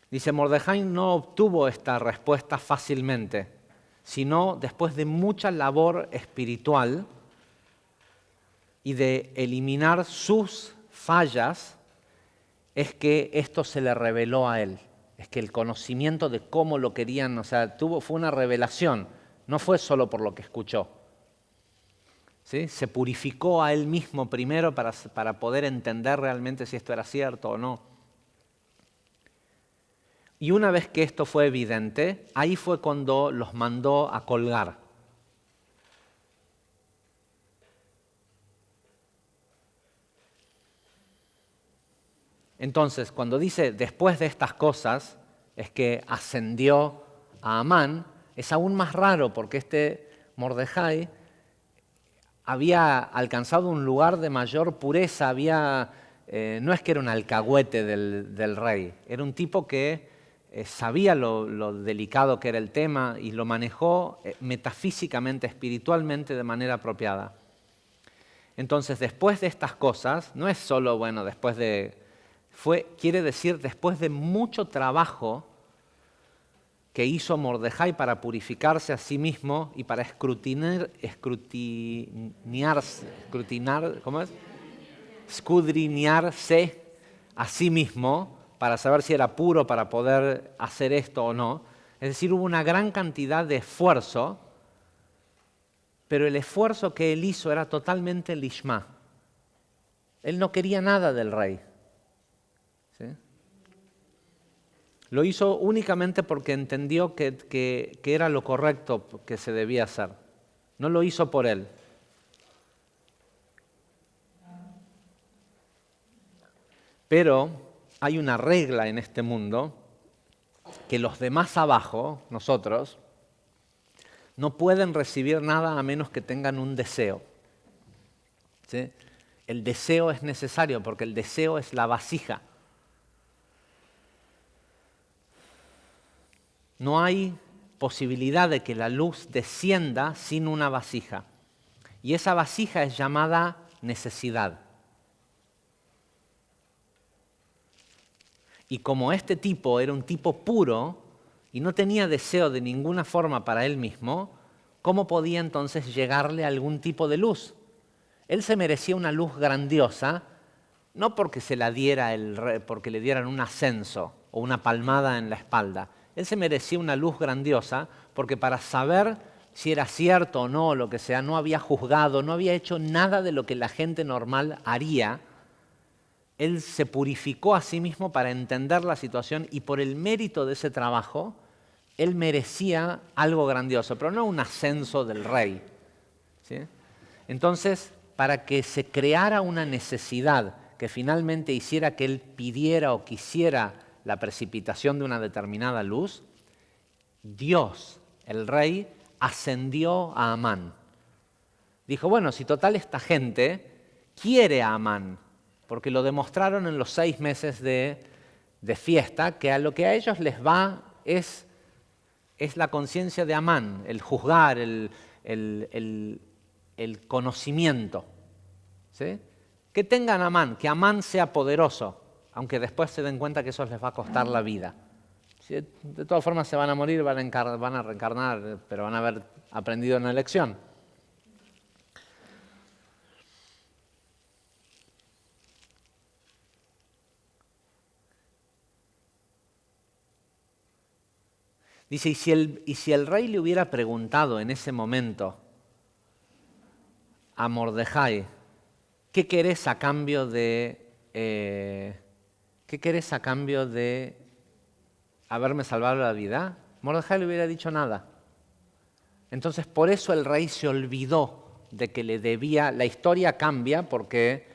Dice, Mordejai no obtuvo esta respuesta fácilmente, sino después de mucha labor espiritual y de eliminar sus fallas, es que esto se le reveló a él. Es que el conocimiento de cómo lo querían, o sea, fue una revelación, no fue solo por lo que escuchó. ¿Sí? Se purificó a él mismo primero para poder entender realmente si esto era cierto o no. Y una vez que esto fue evidente, ahí fue cuando los mandó a colgar. Entonces, cuando dice después de estas cosas, es que ascendió a Amán, es aún más raro porque este Mordejai había alcanzado un lugar de mayor pureza, no es que era un alcahuete del rey, era un tipo que sabía lo delicado que era el tema y lo manejó metafísicamente, espiritualmente de manera apropiada. Entonces, después de estas cosas, no es solo, bueno, quiere decir después de mucho trabajo que hizo Mordejai para purificarse a sí mismo y para escudriñarse a sí mismo para saber si era puro para poder hacer esto o no. Es decir, hubo una gran cantidad de esfuerzo, pero el esfuerzo que él hizo era totalmente lishma. Él no quería nada del rey. ¿Sí? Lo hizo únicamente porque entendió que era lo correcto que se debía hacer. No lo hizo por él. Pero hay una regla en este mundo que los de más abajo, nosotros, no pueden recibir nada a menos que tengan un deseo. ¿Sí? El deseo es necesario porque el deseo es la vasija. no hay posibilidad de que la luz descienda sin una vasija. Y esa vasija es llamada necesidad. Y como este tipo era un tipo puro y no tenía deseo de ninguna forma para él mismo, ¿cómo podía entonces llegarle algún tipo de luz? Él se merecía una luz grandiosa, no porque se la diera porque le dieran un ascenso o una palmada en la espalda. Él se merecía una luz grandiosa porque para saber si era cierto o no, lo que sea, no había juzgado, no había hecho nada de lo que la gente normal haría. Él se purificó a sí mismo para entender la situación y por el mérito de ese trabajo, él merecía algo grandioso, pero no un ascenso del rey, ¿sí? Entonces, para que se creara una necesidad que finalmente hiciera que él pidiera o quisiera la precipitación de una determinada luz, Dios, el rey, ascendió a Amán. Dijo, bueno, si total esta gente quiere a Amán, porque lo demostraron en los 6 meses de fiesta, que a lo que a ellos les va es la conciencia de Amán, el juzgar, el conocimiento. ¿Sí? Que tengan Amán, que Amán sea poderoso, aunque después se den cuenta que eso les va a costar la vida. ¿Sí? De todas formas se van a morir, van a reencarnar, pero van a haber aprendido una lección. Dice, y si el rey le hubiera preguntado en ese momento a Mordejai, ¿qué querés a cambio de haberme salvado la vida? Mordejai le hubiera dicho nada. Entonces, por eso el rey se olvidó de que le debía. La historia cambia porque,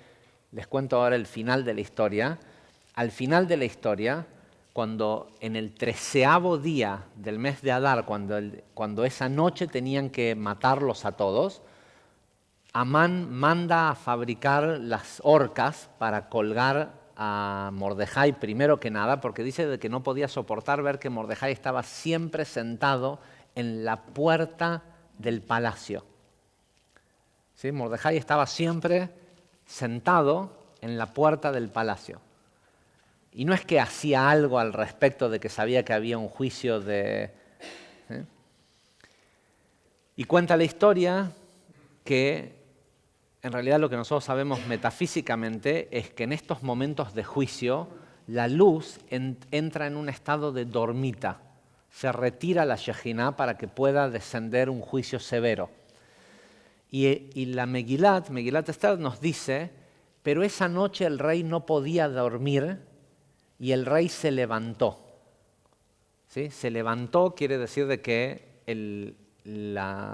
les cuento ahora el final de la historia. Al final de la historia, cuando en el 13º día del mes de Adar, cuando esa noche tenían que matarlos a todos, Amán manda a fabricar las horcas para colgar a Mordejai primero que nada, porque dice de que no podía soportar ver que Mordejai estaba siempre sentado en la puerta del palacio. ¿Sí? Mordejai estaba siempre sentado en la puerta del palacio. Y no es que hacía algo al respecto de que sabía que había un juicio de... ¿sí? Y cuenta la historia que en realidad lo que nosotros sabemos metafísicamente es que en estos momentos de juicio la luz entra en un estado de dormita. Se retira la Shejinah para que pueda descender un juicio severo. Y la Megilat Esther nos dice, pero esa noche el rey no podía dormir y el rey se levantó. ¿Sí? Se levantó quiere decir de que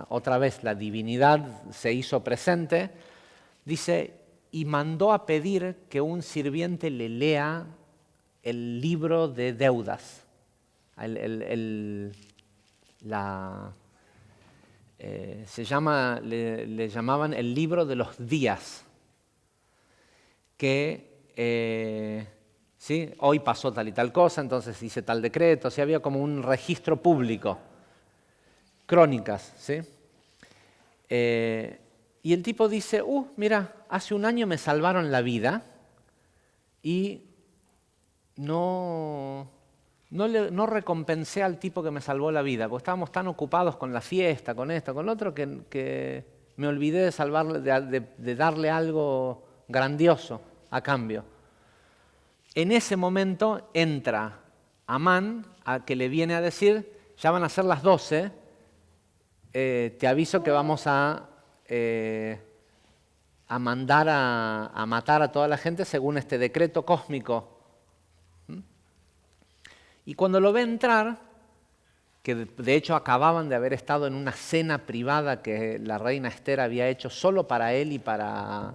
otra vez la divinidad se hizo presente. Dice, y mandó a pedir que un sirviente le lea el libro de deudas. Le llamaban el libro de los días, que ¿sí? Hoy pasó tal y tal cosa, entonces hice tal decreto, ¿sí? Había como un registro público, crónicas. ¿Sí? Y el tipo dice, mira, hace un año me salvaron la vida y no recompensé al tipo que me salvó la vida, porque estábamos tan ocupados con la fiesta, con esto, con lo otro, que me olvidé de salvarle, de darle algo grandioso a cambio. En ese momento entra Amán, a que le viene a decir, ya van a ser las 12, te aviso que vamos a mandar a matar a toda la gente según este decreto cósmico. Y cuando lo ve entrar, que de hecho acababan de haber estado en una cena privada que la reina Esther había hecho solo para él y para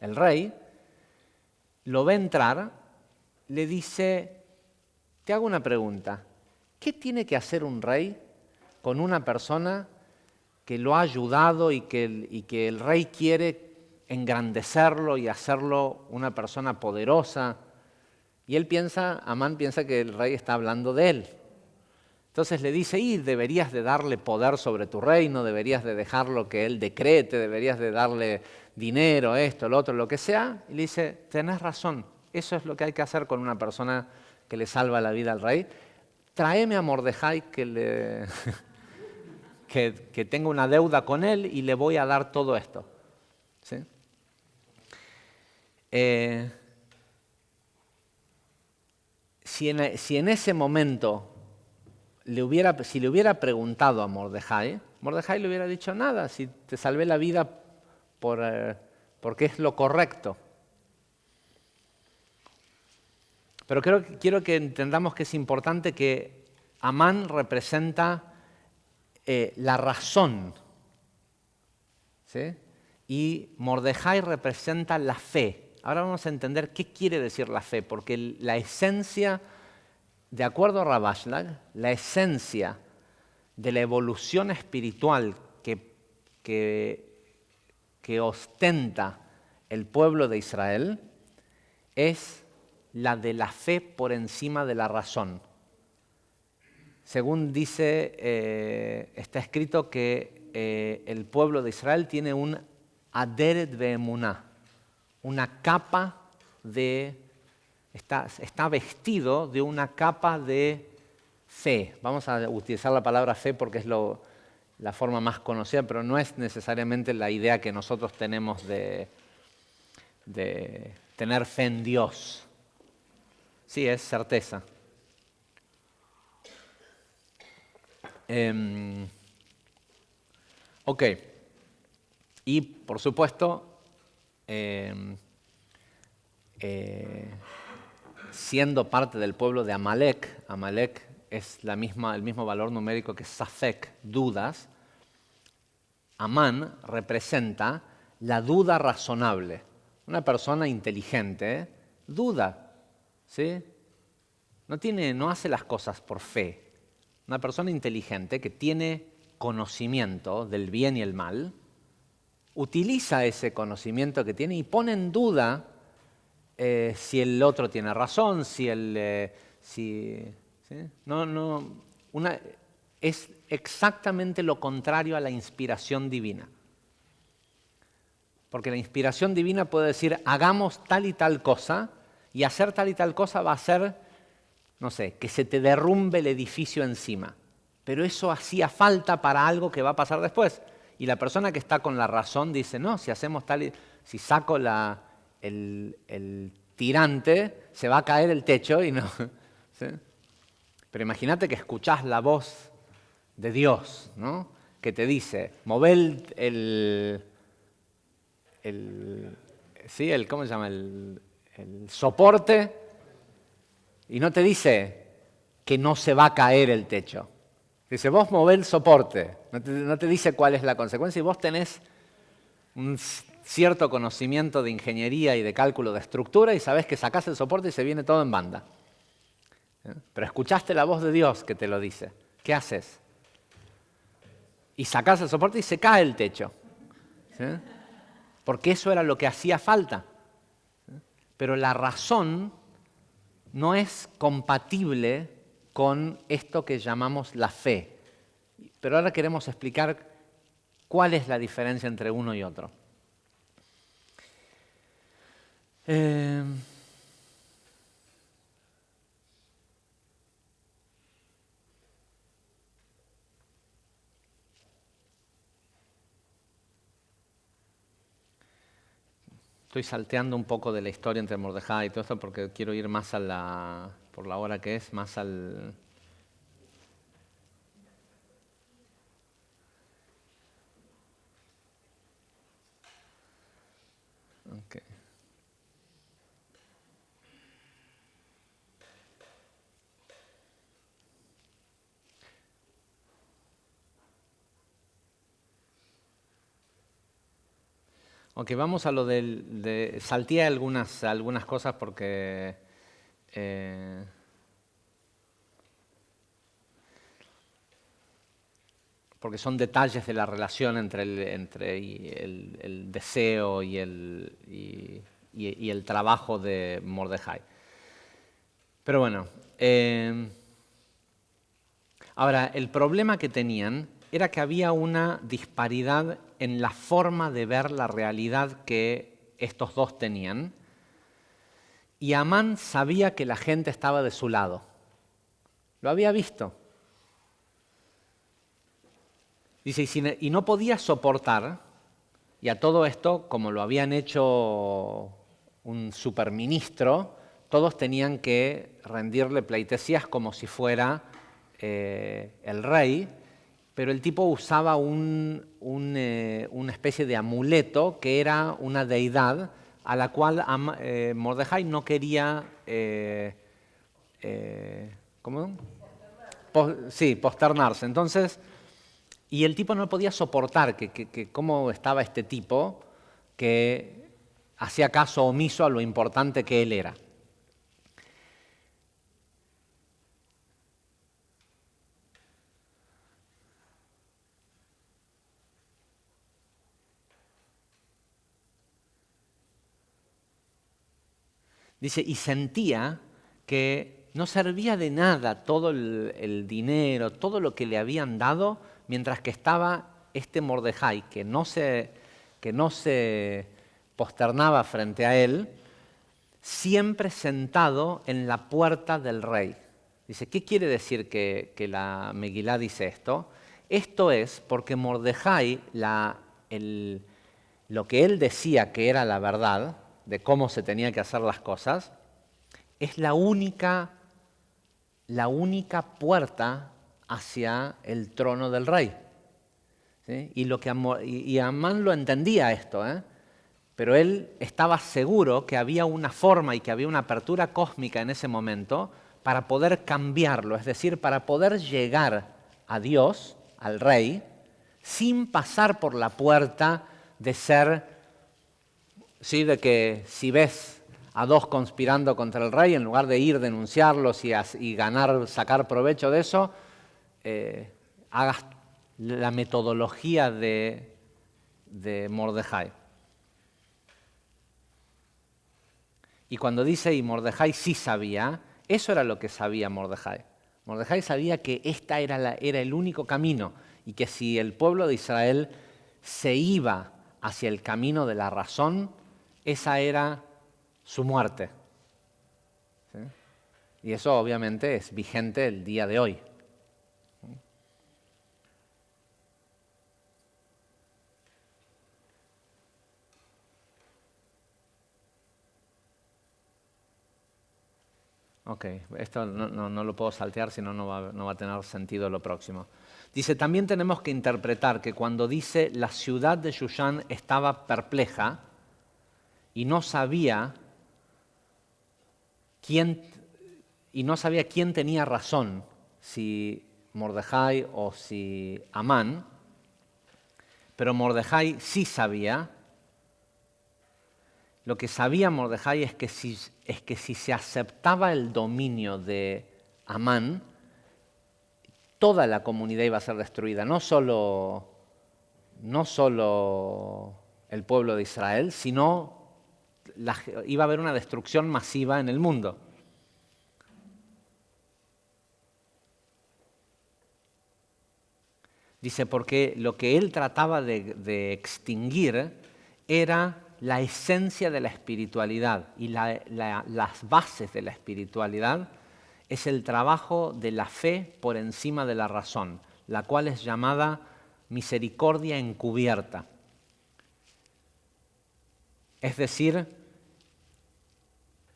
el rey, lo ve entrar, le dice, te hago una pregunta, ¿qué tiene que hacer un rey con una persona que lo ha ayudado y que el rey quiere engrandecerlo y hacerlo una persona poderosa? Y Amán piensa que el rey está hablando de él. Entonces le dice, y deberías de darle poder sobre tu reino, deberías de dejarlo que él decrete, deberías de darle dinero, esto, lo otro, lo que sea. Y le dice, tenés razón, eso es lo que hay que hacer con una persona que le salva la vida al rey. Tráeme a Mordejai que tenga una deuda con él y le voy a dar todo esto. ¿Sí? Si en ese momento si le hubiera preguntado a Mordejai, Mordejai le hubiera dicho nada, si te salvé la vida porque es lo correcto. Pero quiero que entendamos que es importante que Amán representa la razón, ¿sí? Y Mordejai representa la fe. Ahora vamos a entender qué quiere decir la fe, porque la esencia, de acuerdo a Ravashlag, la esencia de la evolución espiritual que ostenta el pueblo de Israel es la de la fe por encima de la razón. Según dice, está escrito que el pueblo de Israel tiene un aderet ve'emuná, una capa de... Está vestido de una capa de fe. Vamos a utilizar la palabra fe porque es la forma más conocida, pero no es necesariamente la idea que nosotros tenemos de tener fe en Dios. Sí, es certeza. Ok. Y, por supuesto, siendo parte del pueblo de Amalek, Amalek es el mismo valor numérico que Safek, dudas. Amán representa la duda razonable. Una persona inteligente duda, ¿sí? No hace las cosas por fe. Una persona inteligente que tiene conocimiento del bien y el mal, utiliza ese conocimiento que tiene y pone en duda si el otro tiene razón, ¿sí? Es exactamente lo contrario a la inspiración divina. Porque la inspiración divina puede decir, hagamos tal y tal cosa, y hacer tal y tal cosa va a ser, no sé, que se te derrumbe el edificio encima. Pero eso hacía falta para algo que va a pasar después. Y la persona que está con la razón dice, no, si hacemos tal y... Si saco el tirante, se va a caer el techo y no... ¿Sí? Pero imagínate que escuchás la voz de Dios, ¿no? Que te dice, mover ¿cómo se llama? El soporte, y no te dice que no se va a caer el techo. Dice, vos movés el soporte, no te dice cuál es la consecuencia, y vos tenés un cierto conocimiento de ingeniería y de cálculo de estructura y sabés que sacás el soporte y se viene todo en banda. Pero escuchaste la voz de Dios que te lo dice. ¿Qué haces? Y sacás el soporte y se cae el techo. ¿Sí? Porque eso era lo que hacía falta. Pero la razón no es compatible con esto que llamamos la fe. Pero ahora queremos explicar cuál es la diferencia entre uno y otro. Estoy salteando un poco de la historia entre Mordejai y todo esto porque quiero ir más por la hora que es, más al... Okay. Ok, vamos a lo salteé algunas cosas porque son detalles de la relación entre el deseo y el trabajo de Mordejai. Pero bueno, Ahora, el problema que tenían era que había una disparidad en la forma de ver la realidad que estos dos tenían, y Amán sabía que la gente estaba de su lado. Lo había visto. Dice, y no podía soportar, y a todo esto, como lo habían hecho un superministro, todos tenían que rendirle pleitesías como si fuera el rey, pero el tipo usaba una especie de amuleto que era una deidad a la cual Mordejai no quería ¿cómo? Sí, posternarse. Entonces, y el tipo no podía soportar que cómo estaba este tipo que hacía caso omiso a lo importante que él era. Dice, y sentía que no servía de nada todo el dinero, todo lo que le habían dado, mientras que estaba este Mordejai, que no se posternaba frente a él, siempre sentado en la puerta del rey. Dice, ¿qué quiere decir que la Megilá dice esto? Esto es porque Mordejai, lo que él decía que era la verdad, de cómo se tenía que hacer las cosas, es la única puerta hacia el trono del rey. ¿Sí? Y Amán lo entendía esto, pero él estaba seguro que había una forma y que había una apertura cósmica en ese momento para poder cambiarlo, es decir, para poder llegar a Dios, al rey, sin pasar por la puerta de ser, ¿sí? De que si ves a dos conspirando contra el rey, en lugar de ir, denunciarlos y sacar provecho de eso, hagas la metodología de Mordejai. Y cuando dice, y Mordejai sí sabía, eso era lo que sabía Mordejai. Mordejai sabía que esta era el único camino y que si el pueblo de Israel se iba hacia el camino de la razón, esa era su muerte. ¿Sí? Y eso obviamente es vigente el día de hoy. Ok, esto no lo puedo saltear, si no, no va a tener sentido lo próximo. Dice, también tenemos que interpretar que cuando dice la ciudad de Shushan estaba perpleja y no sabía quién tenía razón, si Mordejai o si Amán, pero Mordejai sí sabía. Lo que sabía Mordejai es que si se aceptaba el dominio de Amán, toda la comunidad iba a ser destruida, no solo el pueblo de Israel, sino iba a haber una destrucción masiva en el mundo. Dice, porque lo que él trataba de extinguir era la esencia de la espiritualidad, y las bases de la espiritualidad es el trabajo de la fe por encima de la razón, la cual es llamada misericordia encubierta. Es decir,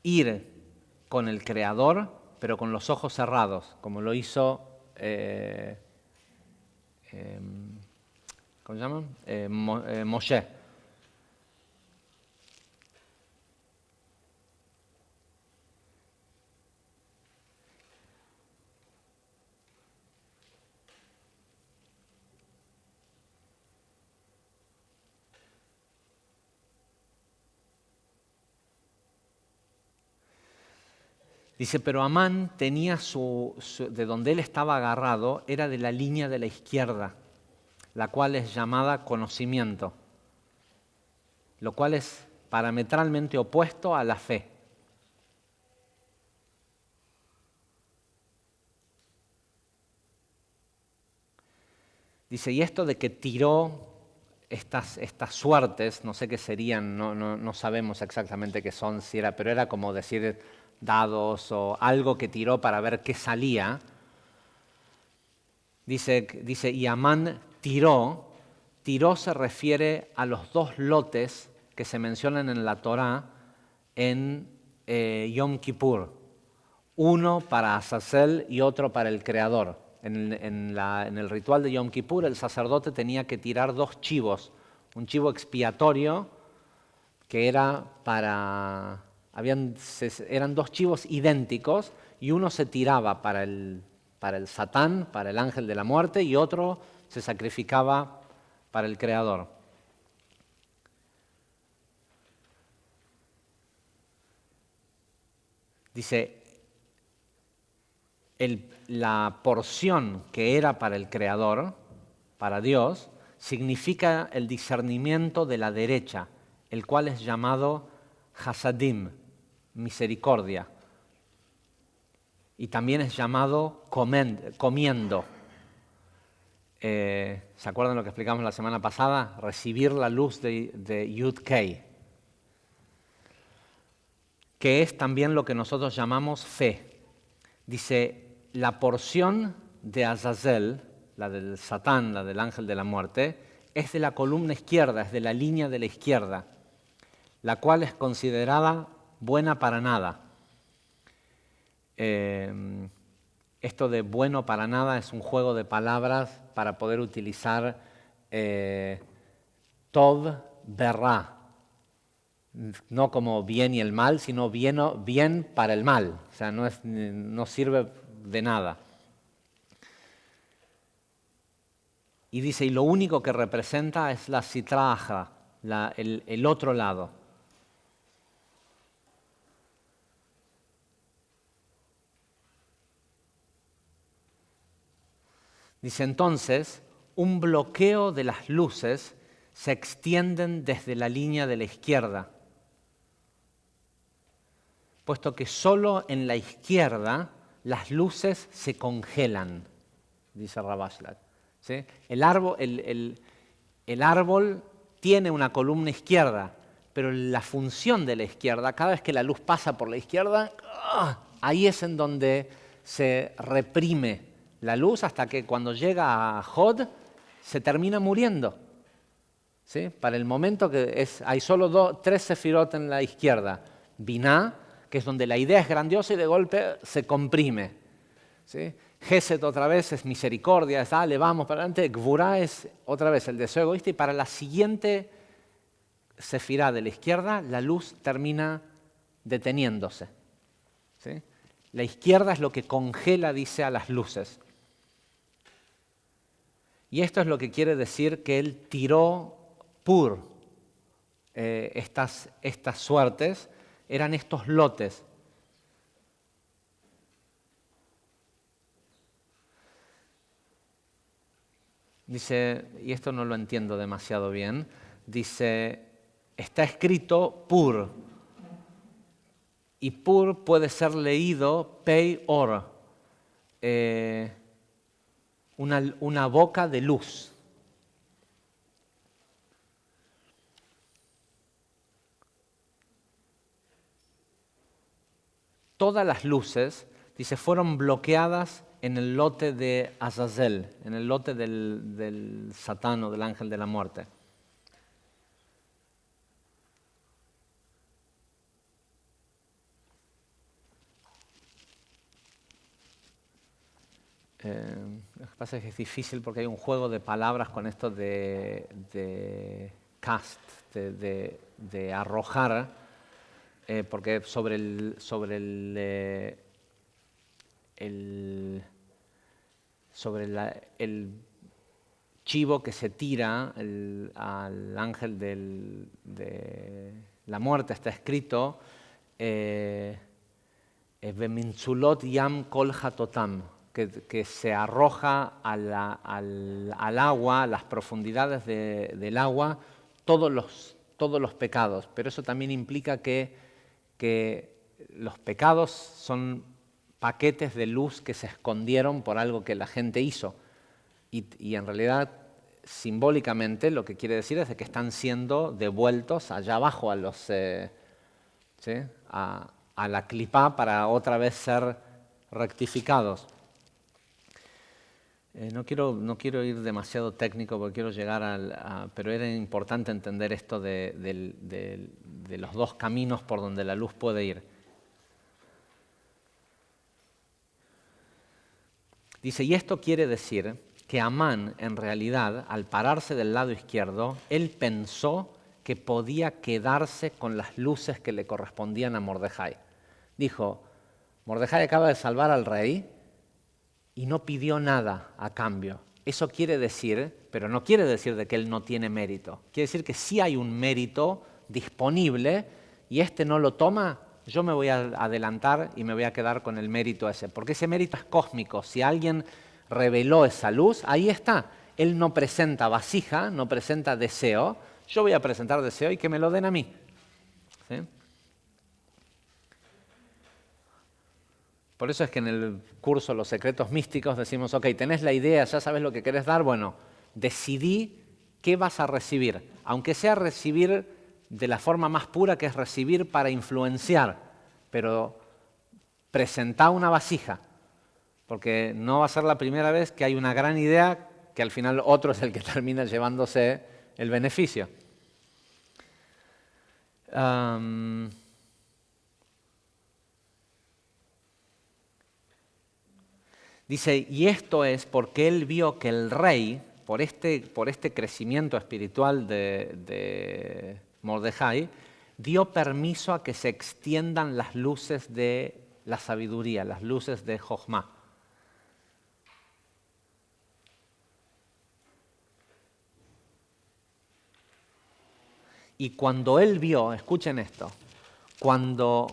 ir con el Creador, pero con los ojos cerrados, como lo hizo ¿cómo se llama? Moshe. Dice, pero Amán tenía de donde él estaba agarrado, era de la línea de la izquierda, la cual es llamada conocimiento, lo cual es parametralmente opuesto a la fe. Dice, y esto de que tiró estas suertes, no sé qué serían, no sabemos exactamente qué son, si era, pero era como decir dados o algo que tiró para ver qué salía. Dice y Amán tiró se refiere a los dos lotes que se mencionan en la Torá en Yom Kippur. Uno para Azazel y otro para el Creador. En el ritual de Yom Kippur el sacerdote tenía que tirar dos chivos. Un chivo expiatorio que era eran dos chivos idénticos y uno se tiraba para el Satán, para el ángel de la muerte, y otro se sacrificaba para el Creador. Dice, la porción que era para el Creador, para Dios, significa el discernimiento de la derecha, el cual es llamado Hasadim, misericordia. Y también es llamado comiendo. ¿Se acuerdan lo que explicamos la semana pasada? Recibir la luz de Yud-Kei, que es también lo que nosotros llamamos fe. Dice, la porción de Azazel, la del Satán, la del ángel de la muerte, es de la columna izquierda, es de la línea de la izquierda, la cual es considerada buena para nada. Esto de bueno para nada es un juego de palabras para poder utilizar Tov Berra, no como bien y el mal, sino bien para el mal, o sea, no sirve de nada. Y dice, y lo único que representa es la Sitra Achra, el otro lado. Dice entonces, un bloqueo de las luces se extienden desde la línea de la izquierda, puesto que solo en la izquierda las luces se congelan, dice Rabashlat. ¿Sí? El árbol tiene una columna izquierda, pero la función de la izquierda, cada vez que la luz pasa por la izquierda, ahí es en donde se reprime la luz hasta que cuando llega a Hod se termina muriendo. ¿Sí? Para el momento que hay solo tres sefirot en la izquierda. Binah, que es donde la idea es grandiosa y de golpe se comprime. ¿Sí? Gesed otra vez es misericordia, es dale, vamos para adelante. Gvurá es otra vez el deseo egoísta, y para la siguiente sefirá de la izquierda la luz termina deteniéndose. ¿Sí? La izquierda es lo que congela, dice, a las luces. Y esto es lo que quiere decir que él tiró estas suertes, eran estos lotes. Dice, y esto no lo entiendo demasiado bien, dice, está escrito pur, y pur puede ser leído pei or, una boca de luz. Todas las luces, dice, fueron bloqueadas en el lote de Azazel, en el lote del Satán o del ángel de la muerte. Lo que pasa es que es difícil porque hay un juego de palabras con esto de cast, de arrojar, porque sobre el chivo que se tira al ángel de la muerte está escrito Vemintzulot yam kol hatotam, que se arroja al agua, a las profundidades del agua, todos los pecados. Pero eso también implica que los pecados son paquetes de luz que se escondieron por algo que la gente hizo. Y en realidad simbólicamente lo que quiere decir es de que están siendo devueltos allá abajo a los, ¿sí? a la clipá para otra vez ser rectificados. No quiero ir demasiado técnico porque quiero llegar pero era importante entender esto de los dos caminos por donde la luz puede ir. Dice, y esto quiere decir que Amán, en realidad, al pararse del lado izquierdo, él pensó que podía quedarse con las luces que le correspondían a Mordejai. Dijo, Mordejai acaba de salvar al rey y no pidió nada a cambio. Eso quiere decir, pero no quiere decir de que él no tiene mérito. Quiere decir que sí hay un mérito disponible y este no lo toma, yo me voy a adelantar y me voy a quedar con el mérito ese. Porque ese mérito es cósmico. Si alguien reveló esa luz, ahí está. Él no presenta vasija, no presenta deseo. Yo voy a presentar deseo y que me lo den a mí. ¿Sí? Por eso es que en el curso Los Secretos Místicos decimos, ok, tenés la idea, ya sabes lo que querés dar, bueno, decidí qué vas a recibir. Aunque sea recibir de la forma más pura, que es recibir para influenciar, pero presentá una vasija, porque no va a ser la primera vez que hay una gran idea que al final otro es el que termina llevándose el beneficio. Dice, y esto es porque él vio que el rey, por este crecimiento espiritual de Mordejai, dio permiso a que se extiendan las luces de la sabiduría, las luces de Jochma. Y cuando él vio, escuchen esto, cuando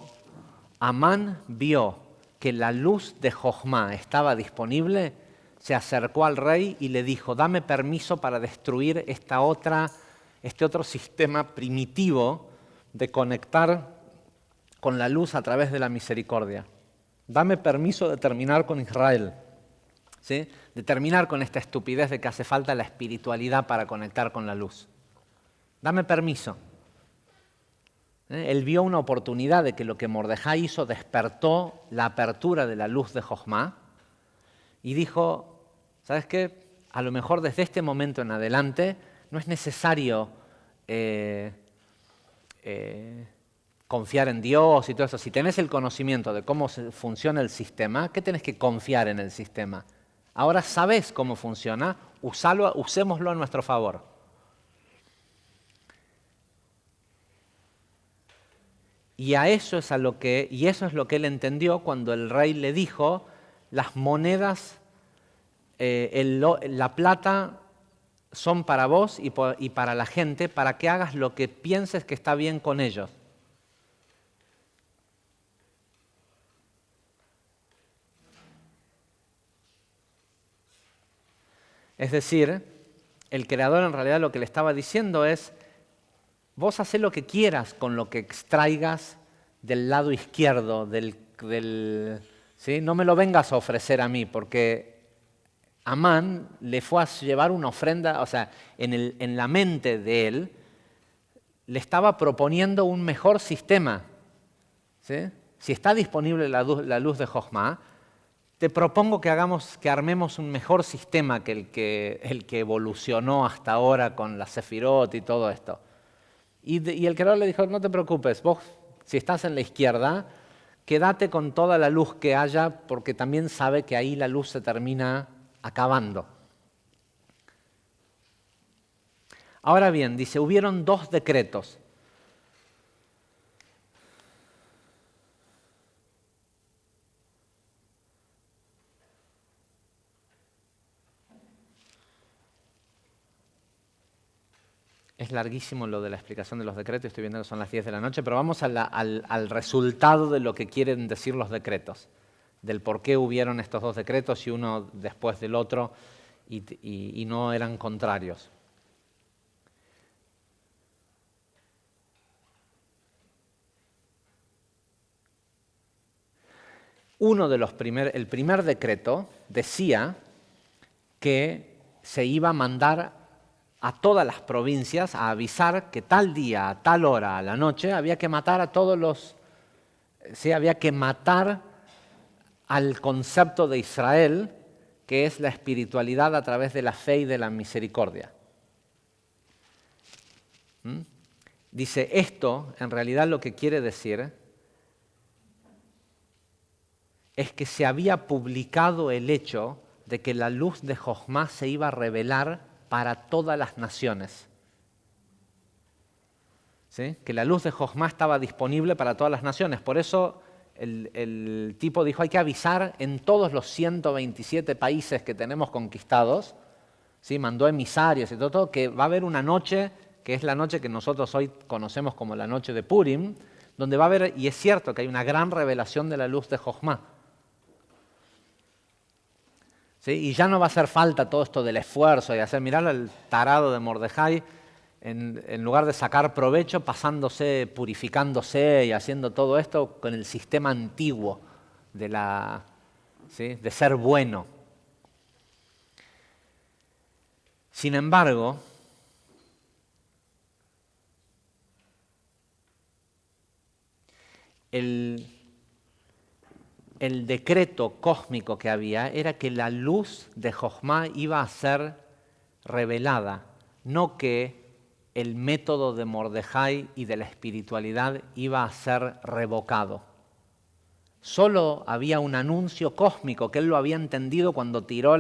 Amán vio que la luz de Jochma estaba disponible, se acercó al rey y le dijo, dame permiso para destruir este otro sistema primitivo de conectar con la luz a través de la misericordia. Dame permiso de terminar con Israel, ¿sí? De terminar con esta estupidez de que hace falta la espiritualidad para conectar con la luz. Dame permiso. Él vio una oportunidad de que lo que Mordejai hizo despertó la apertura de la luz de Jochma y dijo, ¿sabes qué? A lo mejor desde este momento en adelante no es necesario confiar en Dios y todo eso. Si tenés el conocimiento de cómo funciona el sistema, ¿qué tenés que confiar en el sistema? Ahora sabés cómo funciona, usémoslo a nuestro favor. Y eso es lo que él entendió cuando el rey le dijo, las monedas, la plata son para vos y para la gente, para que hagas lo que pienses que está bien con ellos. Es decir, el creador en realidad lo que le estaba diciendo es, vos hacés lo que quieras con lo que extraigas del lado izquierdo, ¿sí? No me lo vengas a ofrecer a mí, porque Amán le fue a llevar una ofrenda, o sea, en la mente de él, le estaba proponiendo un mejor sistema. ¿Sí? Si está disponible la luz de Jochma, te propongo que armemos un mejor sistema que el que evolucionó hasta ahora con la Sefirot y todo esto. Y el creador le dijo, no te preocupes, vos si estás en la izquierda, quédate con toda la luz que haya, porque también sabe que ahí la luz se termina acabando. Ahora bien, dice, hubieron 2 decretos. Es larguísimo lo de la explicación de los decretos, estoy viendo que son las 10 de la noche, pero vamos al resultado de lo que quieren decir los decretos, del por qué hubieron estos 2 decretos y uno después del otro y no eran contrarios. El primer decreto decía que se iba a mandar a todas las provincias a avisar que tal día, a tal hora, a la noche, había que matar a todos los... Sí, había que matar al concepto de Israel, que es la espiritualidad a través de la fe y de la misericordia. Dice, esto en realidad lo que quiere decir es que se había publicado el hecho de que la luz de Jochma se iba a revelar para todas las naciones. ¿Sí? Que la luz de Jochma estaba disponible para todas las naciones. Por eso el tipo dijo, hay que avisar en todos los 127 países que tenemos conquistados, ¿sí? Mandó emisarios y todo, que va a haber una noche, que es la noche que nosotros hoy conocemos como la noche de Purim, donde va a haber, y es cierto que hay una gran revelación de la luz de Jochma. ¿Sí? Y ya no va a hacer falta todo esto del esfuerzo y hacer, mirá al tarado de Mordejai, en lugar de sacar provecho, pasándose, purificándose y haciendo todo esto con el sistema antiguo ¿sí? De ser bueno. Sin embargo, el decreto cósmico que había era que la luz de Jochma iba a ser revelada, no que el método de Mordejai y de la espiritualidad iba a ser revocado. Solo había un anuncio cósmico que él lo había entendido cuando tiró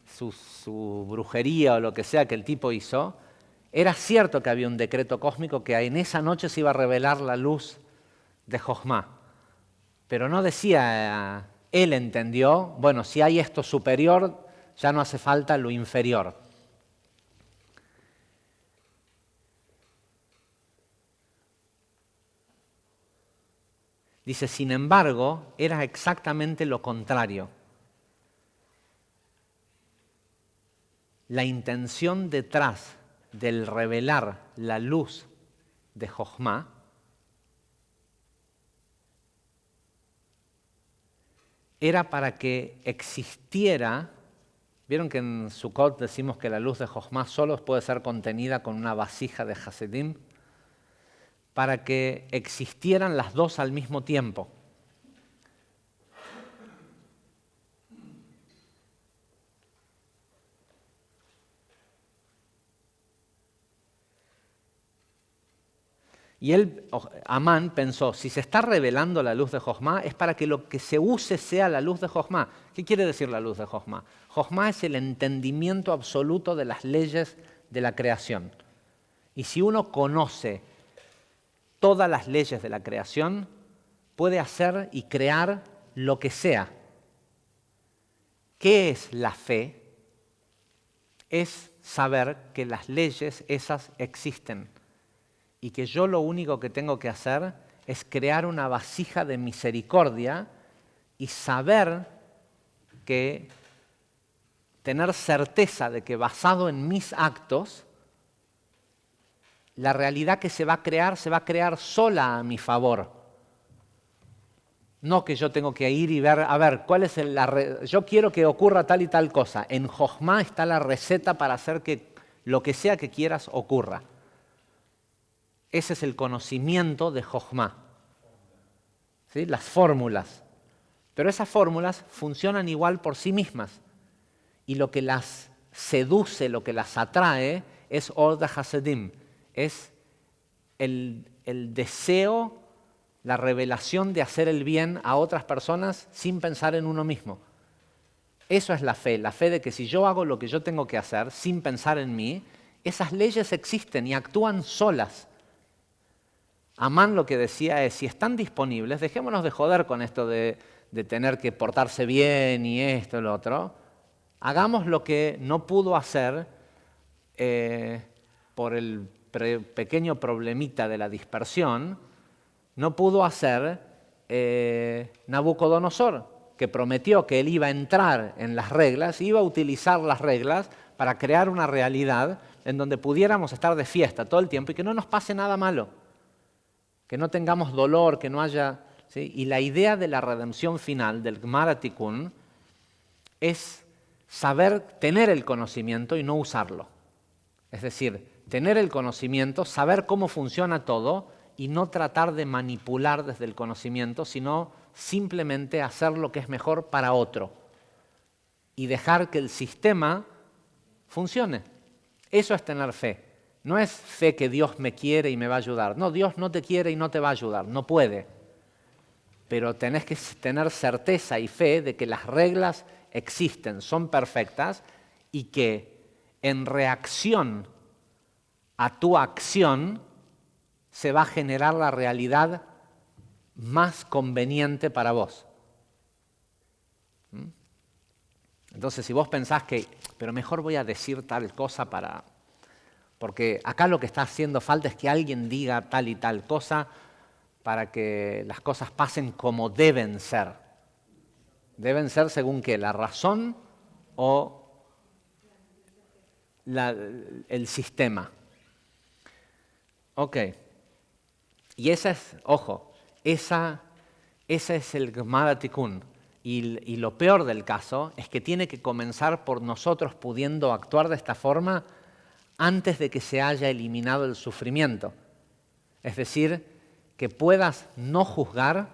su brujería o lo que sea que el tipo hizo. Era cierto que había un decreto cósmico que en esa noche se iba a revelar la luz de Jochma. Pero no decía, él entendió, bueno, si hay esto superior, ya no hace falta lo inferior. Dice, sin embargo, era exactamente lo contrario. La intención detrás del revelar la luz de Jochma era para que existiera, vieron que en Sukkot decimos que la luz de Jochma solo puede ser contenida con una vasija de Hasidim, para que existieran las dos al mismo tiempo. Y Amán pensó, si se está revelando la luz de Jochma, es para que lo que se use sea la luz de Jochma. ¿Qué quiere decir la luz de Jochma? Jochma es el entendimiento absoluto de las leyes de la creación. Y si uno conoce todas las leyes de la creación, puede hacer y crear lo que sea. ¿Qué es la fe? Es saber que las leyes esas existen y que yo lo único que tengo que hacer es crear una vasija de misericordia y saber que, tener certeza de que basado en mis actos, la realidad que se va a crear sola a mi favor. No que yo tengo que ir y ver, a ver, ¿cuál es yo quiero que ocurra tal y tal cosa. En Jochma está la receta para hacer que lo que sea que quieras ocurra. Ese es el conocimiento de Jochma. ¿Sí? Las fórmulas. Pero esas fórmulas funcionan igual por sí mismas. Y lo que las seduce, lo que las atrae, es Or HaSedim. Es el deseo, la revelación de hacer el bien a otras personas sin pensar en uno mismo. Eso es la fe de que si yo hago lo que yo tengo que hacer sin pensar en mí, esas leyes existen y actúan solas. Amán lo que decía es, si están disponibles, dejémonos de joder con esto de tener que portarse bien y esto y lo otro. Hagamos lo que no pudo hacer por el pequeño problemita de la dispersión, no pudo hacer Nabucodonosor, que prometió que él iba a entrar en las reglas, iba a utilizar las reglas para crear una realidad en donde pudiéramos estar de fiesta todo el tiempo y que no nos pase nada malo, que no tengamos dolor, que no haya... ¿sí? Y la idea de la redención final, del Gmar HaTikun, es saber tener el conocimiento y no usarlo. Es decir, tener el conocimiento, saber cómo funciona todo y no tratar de manipular desde el conocimiento, sino simplemente hacer lo que es mejor para otro y dejar que el sistema funcione. Eso es tener fe. No es fe que Dios me quiere y me va a ayudar. No, Dios no te quiere y no te va a ayudar, no puede. Pero tenés que tener certeza y fe de que las reglas existen, son perfectas y que en reacción a tu acción se va a generar la realidad más conveniente para vos. Entonces, si vos pensás que, pero mejor voy a decir tal cosa porque acá lo que está haciendo falta es que alguien diga tal y tal cosa para que las cosas pasen como deben ser. ¿Deben ser según qué? ¿La razón o el sistema? Ok. Y esa es, ojo, ese es el Gemara Tikkun. Y lo peor del caso es que tiene que comenzar por nosotros pudiendo actuar de esta forma antes de que se haya eliminado el sufrimiento. Es decir, que puedas no juzgar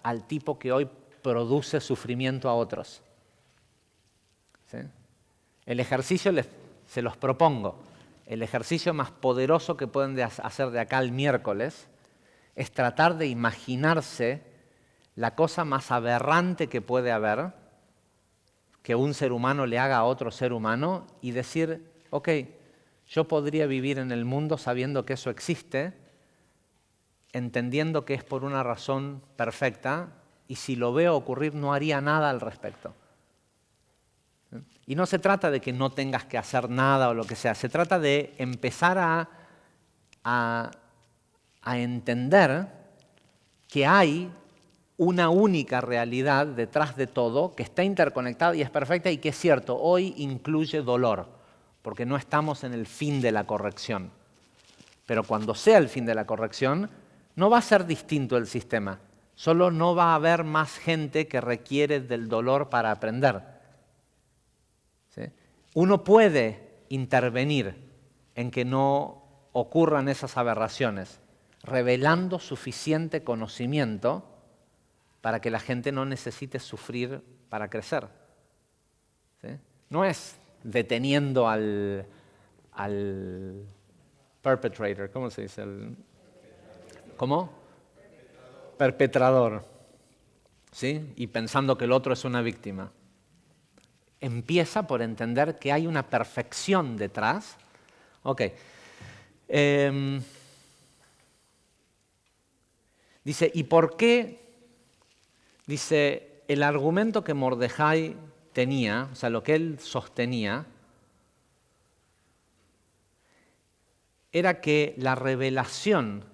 al tipo que hoy produce sufrimiento a otros. ¿Sí? El ejercicio se los propongo. El ejercicio más poderoso que pueden hacer de acá al miércoles es tratar de imaginarse la cosa más aberrante que puede haber que un ser humano le haga a otro ser humano y decir, ok, yo podría vivir en el mundo sabiendo que eso existe, entendiendo que es por una razón perfecta y si lo veo ocurrir no haría nada al respecto. Y no se trata de que no tengas que hacer nada o lo que sea, se trata de empezar a entender que hay una única realidad detrás de todo, que está interconectada y es perfecta y que es cierto, hoy incluye dolor, porque no estamos en el fin de la corrección. Pero cuando sea el fin de la corrección, no va a ser distinto el sistema, solo no va a haber más gente que requiere del dolor para aprender. ¿Sí? Uno puede intervenir en que no ocurran esas aberraciones, revelando suficiente conocimiento para que la gente no necesite sufrir para crecer. ¿Sí? No es deteniendo al perpetrator, ¿cómo se dice? ¿Cómo? Perpetrador. ¿Sí? Y pensando que el otro es una víctima. Empieza por entender que hay una perfección detrás. Ok. Dice, ¿y por qué? Dice, el argumento que Mordejai tenía, o sea, lo que él sostenía, era que la revelación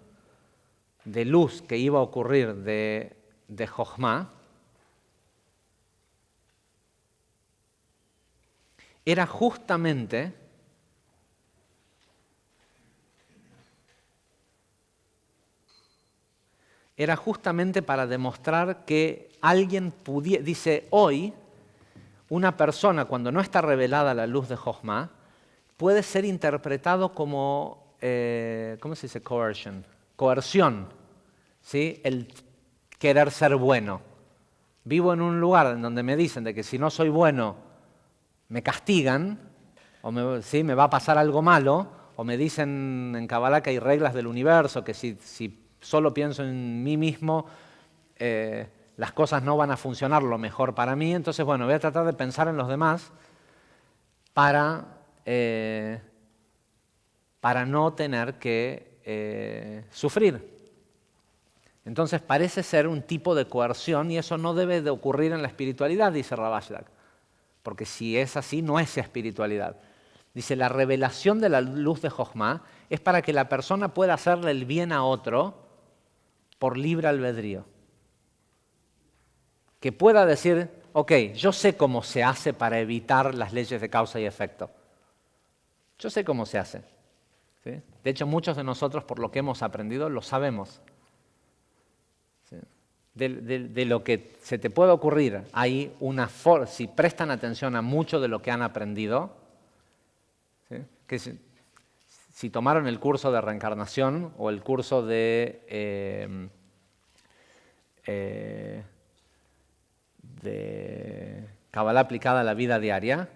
de luz que iba a ocurrir de Jochma era justamente para demostrar que alguien pudiera, dice, hoy, una persona cuando no está revelada la luz de Jochma, puede ser interpretado como, ¿cómo se dice? Coerción, ¿sí? El querer ser bueno. Vivo en un lugar en donde me dicen de que si no soy bueno me castigan, o ¿sí? me va a pasar algo malo, o me dicen en Kabbalah que hay reglas del universo, que si solo pienso en mí mismo, las cosas no van a funcionar lo mejor para mí. Entonces, bueno, voy a tratar de pensar en los demás para no tener que sufrir. Entonces, parece ser un tipo de coerción y eso no debe de ocurrir en la espiritualidad, dice Rav Ashlag, porque si es así, no es espiritualidad. Dice, la revelación de la luz de Jochma es para que la persona pueda hacerle el bien a otro por libre albedrío. Que pueda decir, ok, yo sé cómo se hace para evitar las leyes de causa y efecto. Yo sé cómo se hace. ¿Sí? De hecho, muchos de nosotros, por lo que hemos aprendido, lo sabemos. ¿Sí? De lo que se te puede ocurrir, hay una si prestan atención a mucho de lo que han aprendido, Que si tomaron el curso de reencarnación o el curso de Kabbalah aplicada a la vida diaria,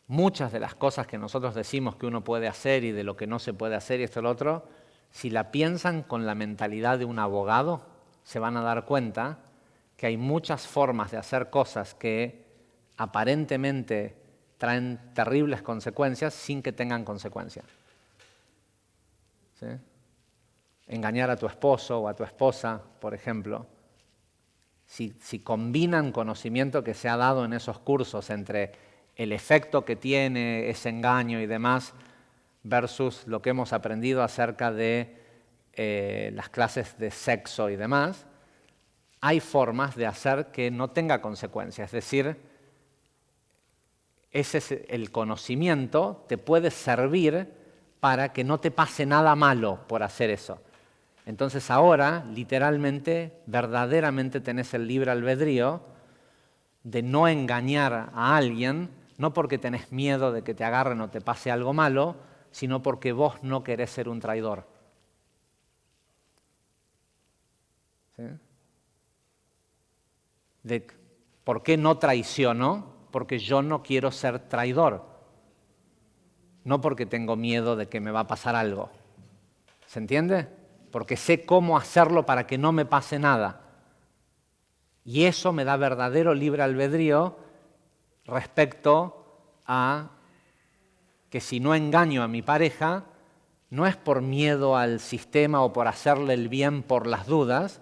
muchas de las cosas que nosotros decimos que uno puede hacer y de lo que no se puede hacer y esto y lo otro, si la piensan con la mentalidad de un abogado, se van a dar cuenta que hay muchas formas de hacer cosas que aparentemente traen terribles consecuencias sin que tengan consecuencias. ¿Sí? Engañar a tu esposo o a tu esposa, por ejemplo. Si combinan conocimiento que se ha dado en esos cursos entre el efecto que tiene ese engaño y demás versus lo que hemos aprendido acerca de las clases de sexo y demás, hay formas de hacer que no tenga consecuencias. Es decir, el conocimiento te puede servir para que no te pase nada malo por hacer eso. Entonces ahora, literalmente, verdaderamente tenés el libre albedrío de no engañar a alguien, no porque tenés miedo de que te agarren o te pase algo malo, sino porque vos no querés ser un traidor. ¿Sí? ¿Por qué no traiciono? Porque yo no quiero ser traidor. No porque tengo miedo de que me va a pasar algo. ¿Se entiende? Porque sé cómo hacerlo para que no me pase nada. Y eso me da verdadero libre albedrío respecto a que si no engaño a mi pareja, no es por miedo al sistema o por hacerle el bien por las dudas,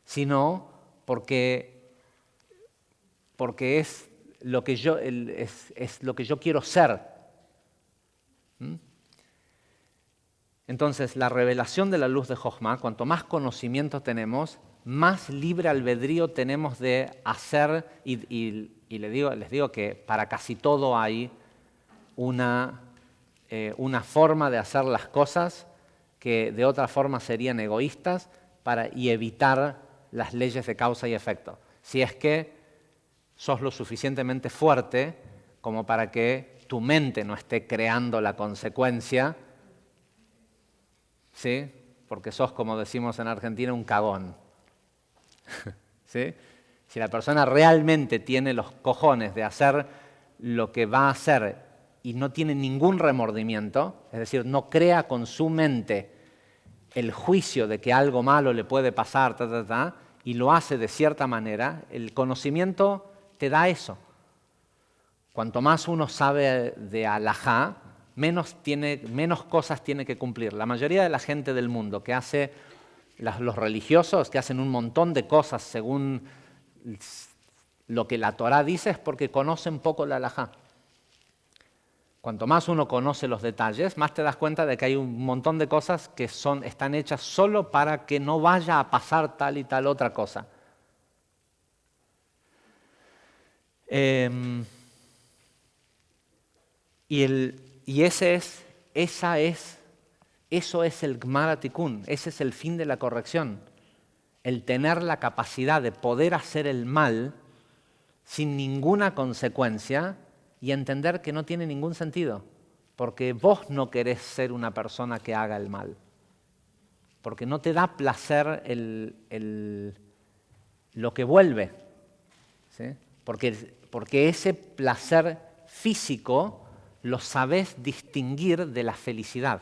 sino porque es lo que yo, es lo que yo quiero ser. ¿Mm? Entonces, la revelación de la luz de Jochma, cuanto más conocimiento tenemos, más libre albedrío tenemos de hacer, y les digo que para casi todo hay una forma de hacer las cosas que de otra forma serían egoístas y evitar las leyes de causa y efecto. Si es que sos lo suficientemente fuerte como para que tu mente no esté creando la consecuencia, ¿sí? Porque sos, como decimos en Argentina, un cagón. ¿Sí? Si la persona realmente tiene los cojones de hacer lo que va a hacer y no tiene ningún remordimiento, es decir, no crea con su mente el juicio de que algo malo le puede pasar, y lo hace de cierta manera, el conocimiento te da eso. Cuanto más uno sabe de alajá, menos cosas tiene que cumplir. La mayoría de la gente del mundo que hace, los religiosos que hacen un montón de cosas según lo que la Torá dice, es porque conocen poco la alajá. Cuanto más uno conoce los detalles, más te das cuenta de que hay un montón de cosas que están hechas solo para que no vaya a pasar tal y tal otra cosa. Eso es el Gmar HaTikun, ese es el fin de la corrección. El tener la capacidad de poder hacer el mal sin ninguna consecuencia y entender que no tiene ningún sentido, porque vos no querés ser una persona que haga el mal, porque no te da placer lo que vuelve, ¿sí? Porque ese placer físico lo sabés distinguir de la felicidad.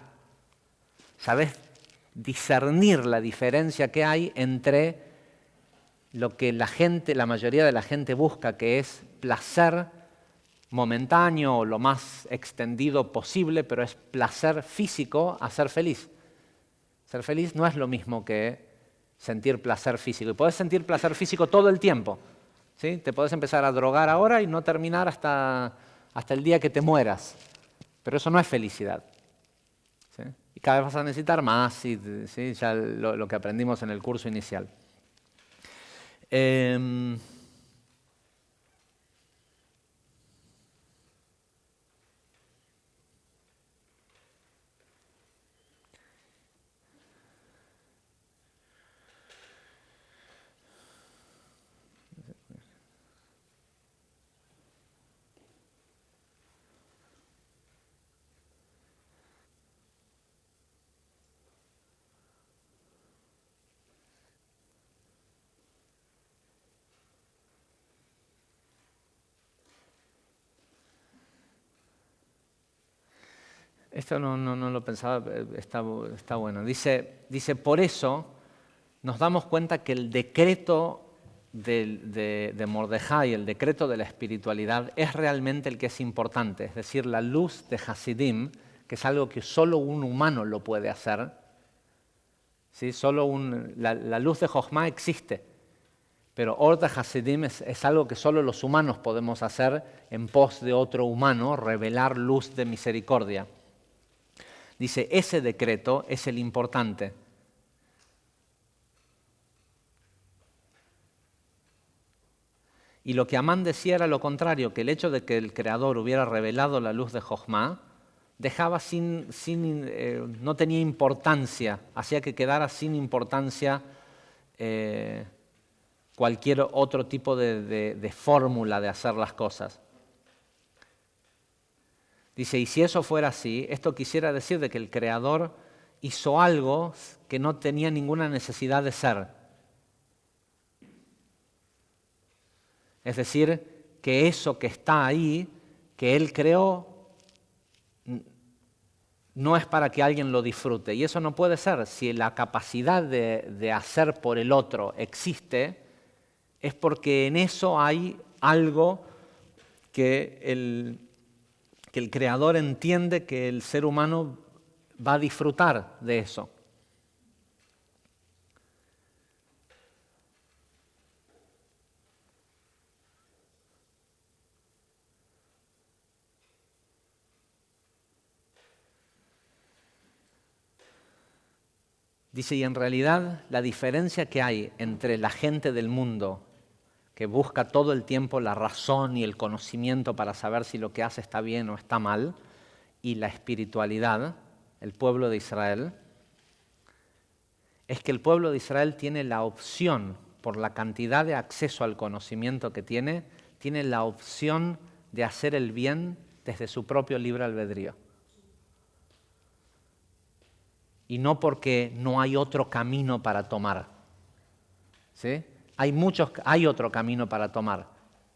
Sabés discernir la diferencia que hay entre lo que la mayoría de la gente busca, que es placer momentáneo o lo más extendido posible, pero es placer físico a ser feliz. Ser feliz no es lo mismo que sentir placer físico. Y podés sentir placer físico todo el tiempo, ¿sí? Te podés empezar a drogar ahora y no terminar hasta el día que te mueras. Pero eso no es felicidad, ¿sí? Y cada vez vas a necesitar más, ¿sí? Ya lo que aprendimos en el curso inicial. Esto no lo pensaba, está bueno. Dice, por eso nos damos cuenta que el decreto de Mordejai, el decreto de la espiritualidad, es realmente el que es importante. Es decir, la luz de Hasidim, que es algo que solo un humano lo puede hacer. ¿Sí? La luz de Jochma existe, pero Or de Hasidim es algo que solo los humanos podemos hacer en pos de otro humano, revelar luz de misericordia. Dice, ese decreto es el importante. Y lo que Amán decía era lo contrario, que el hecho de que el Creador hubiera revelado la luz de Jochma dejaba no tenía importancia, hacía que quedara sin importancia cualquier otro tipo de fórmula de hacer las cosas. Dice, y si eso fuera así, esto quisiera decir de que el Creador hizo algo que no tenía ninguna necesidad de ser. Es decir, que eso que está ahí, que Él creó, no es para que alguien lo disfrute. Y eso no puede ser. Si la capacidad de hacer por el otro existe, es porque en eso hay algo que el Creador entiende que el ser humano va a disfrutar de eso. Dice, y en realidad la diferencia que hay entre la gente del mundo que busca todo el tiempo la razón y el conocimiento para saber si lo que hace está bien o está mal, y la espiritualidad, el pueblo de Israel, es que el pueblo de Israel tiene la opción, por la cantidad de acceso al conocimiento que tiene la opción de hacer el bien desde su propio libre albedrío. Y no porque no hay otro camino para tomar. ¿Sí? Hay otro camino para tomar,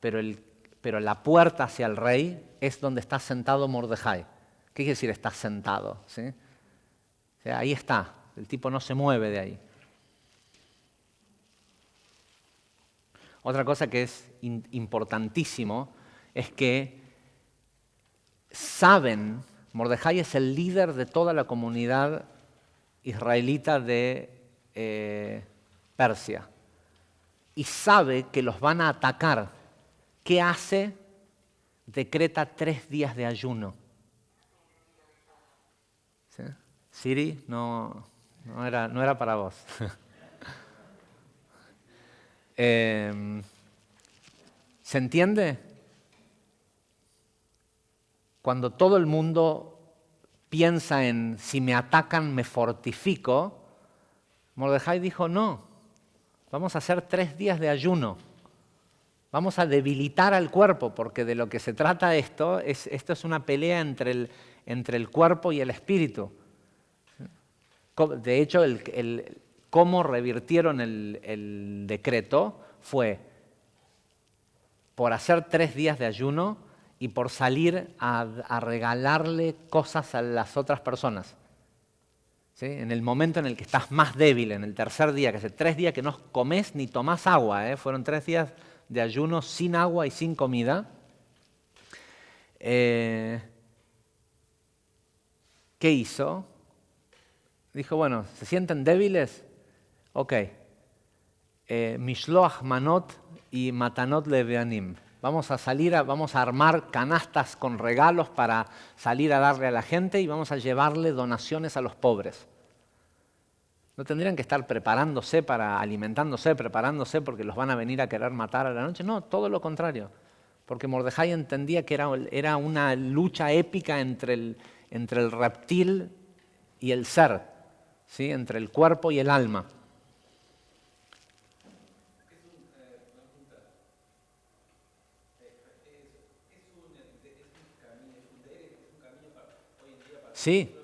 pero la puerta hacia el rey es donde está sentado Mordejai. ¿Qué quiere decir está sentado? ¿Sí? O sea, ahí está, el tipo no se mueve de ahí. Otra cosa que es importantísimo es que saben, Mordejai es el líder de toda la comunidad israelita de Persia y sabe que los van a atacar. ¿Qué hace? Decreta 3 días de ayuno. ¿Sí? Siri, no era para vos. ¿Se entiende? Cuando todo el mundo piensa en si me atacan me fortifico, Mordejai dijo no, vamos a hacer 3 días de ayuno. Vamos a debilitar al cuerpo, porque de lo que se trata esto es una pelea entre el cuerpo y el espíritu. De hecho, cómo revirtieron el decreto fue por hacer 3 días de ayuno y por salir a regalarle cosas a las otras personas. ¿Sí? En el momento en el que estás más débil, en el tercer día, que hace 3 días que no comes ni tomás agua, fueron 3 días de ayuno sin agua y sin comida. ¿Qué hizo? Dijo, bueno, ¿se sienten débiles? Ok. Mishloach manot y matanot leveanim. Vamos a armar canastas con regalos para salir a darle a la gente y vamos a llevarle donaciones a los pobres. No tendrían que estar alimentándose, preparándose porque los van a venir a querer matar a la noche. No, todo lo contrario. Porque Mordejai entendía que era una lucha épica entre el reptil y el ser, ¿sí? Entre el cuerpo y el alma. Sí.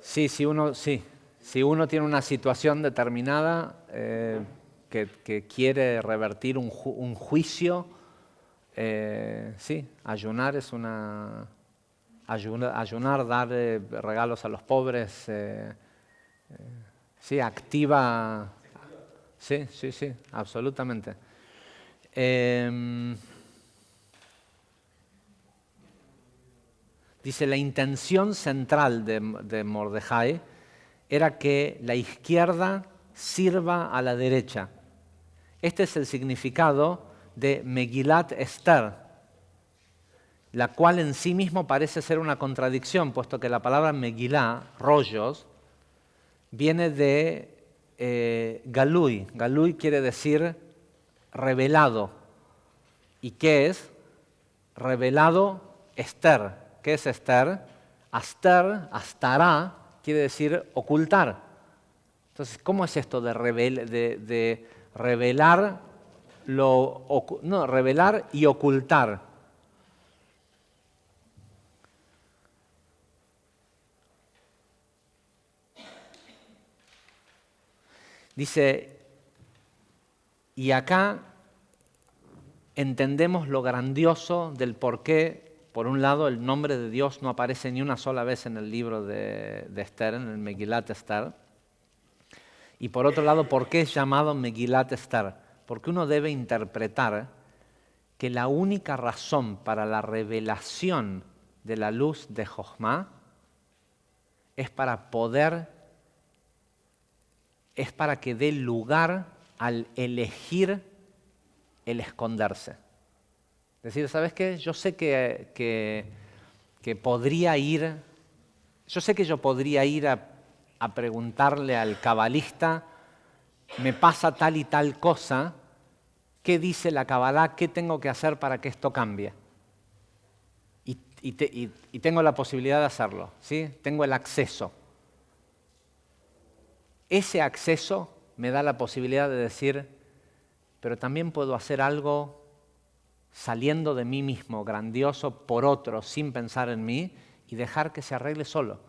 Sí, si uno tiene una situación determinada, que quiere revertir un juicio. Sí, ayunar es una... Ayunar, dar regalos a los pobres, sí, activa... Sí, sí, sí, absolutamente. Dice, la intención central de Mordejai era que la izquierda sirva a la derecha. Este es el significado de Megilat Esther, la cual en sí mismo parece ser una contradicción, puesto que la palabra Megilá, rollos, viene de Galui. Galui quiere decir revelado. ¿Y qué es? Revelado Esther. ¿Qué es Esther? Aster, astará, quiere decir ocultar. Entonces, ¿cómo es esto de revelar, revelar y ocultar? Dice, y acá entendemos lo grandioso del por qué, por un lado, el nombre de Dios no aparece ni una sola vez en el libro de Esther, en el Megilat Esther. Y por otro lado, ¿por qué es llamado Megilat Esther? Porque uno debe interpretar que la única razón para la revelación de la luz de Jochma es para que dé lugar al elegir el esconderse. Es decir, ¿sabes qué? Yo sé que podría ir, yo sé que yo podría ir a preguntarle al cabalista, me pasa tal y tal cosa, ¿qué dice la Cabalá? ¿Qué tengo que hacer para que esto cambie? Y tengo la posibilidad de hacerlo, ¿sí? Tengo el acceso. Ese acceso me da la posibilidad de decir, pero también puedo hacer algo saliendo de mí mismo, grandioso, por otro, sin pensar en mí, y dejar que se arregle solo.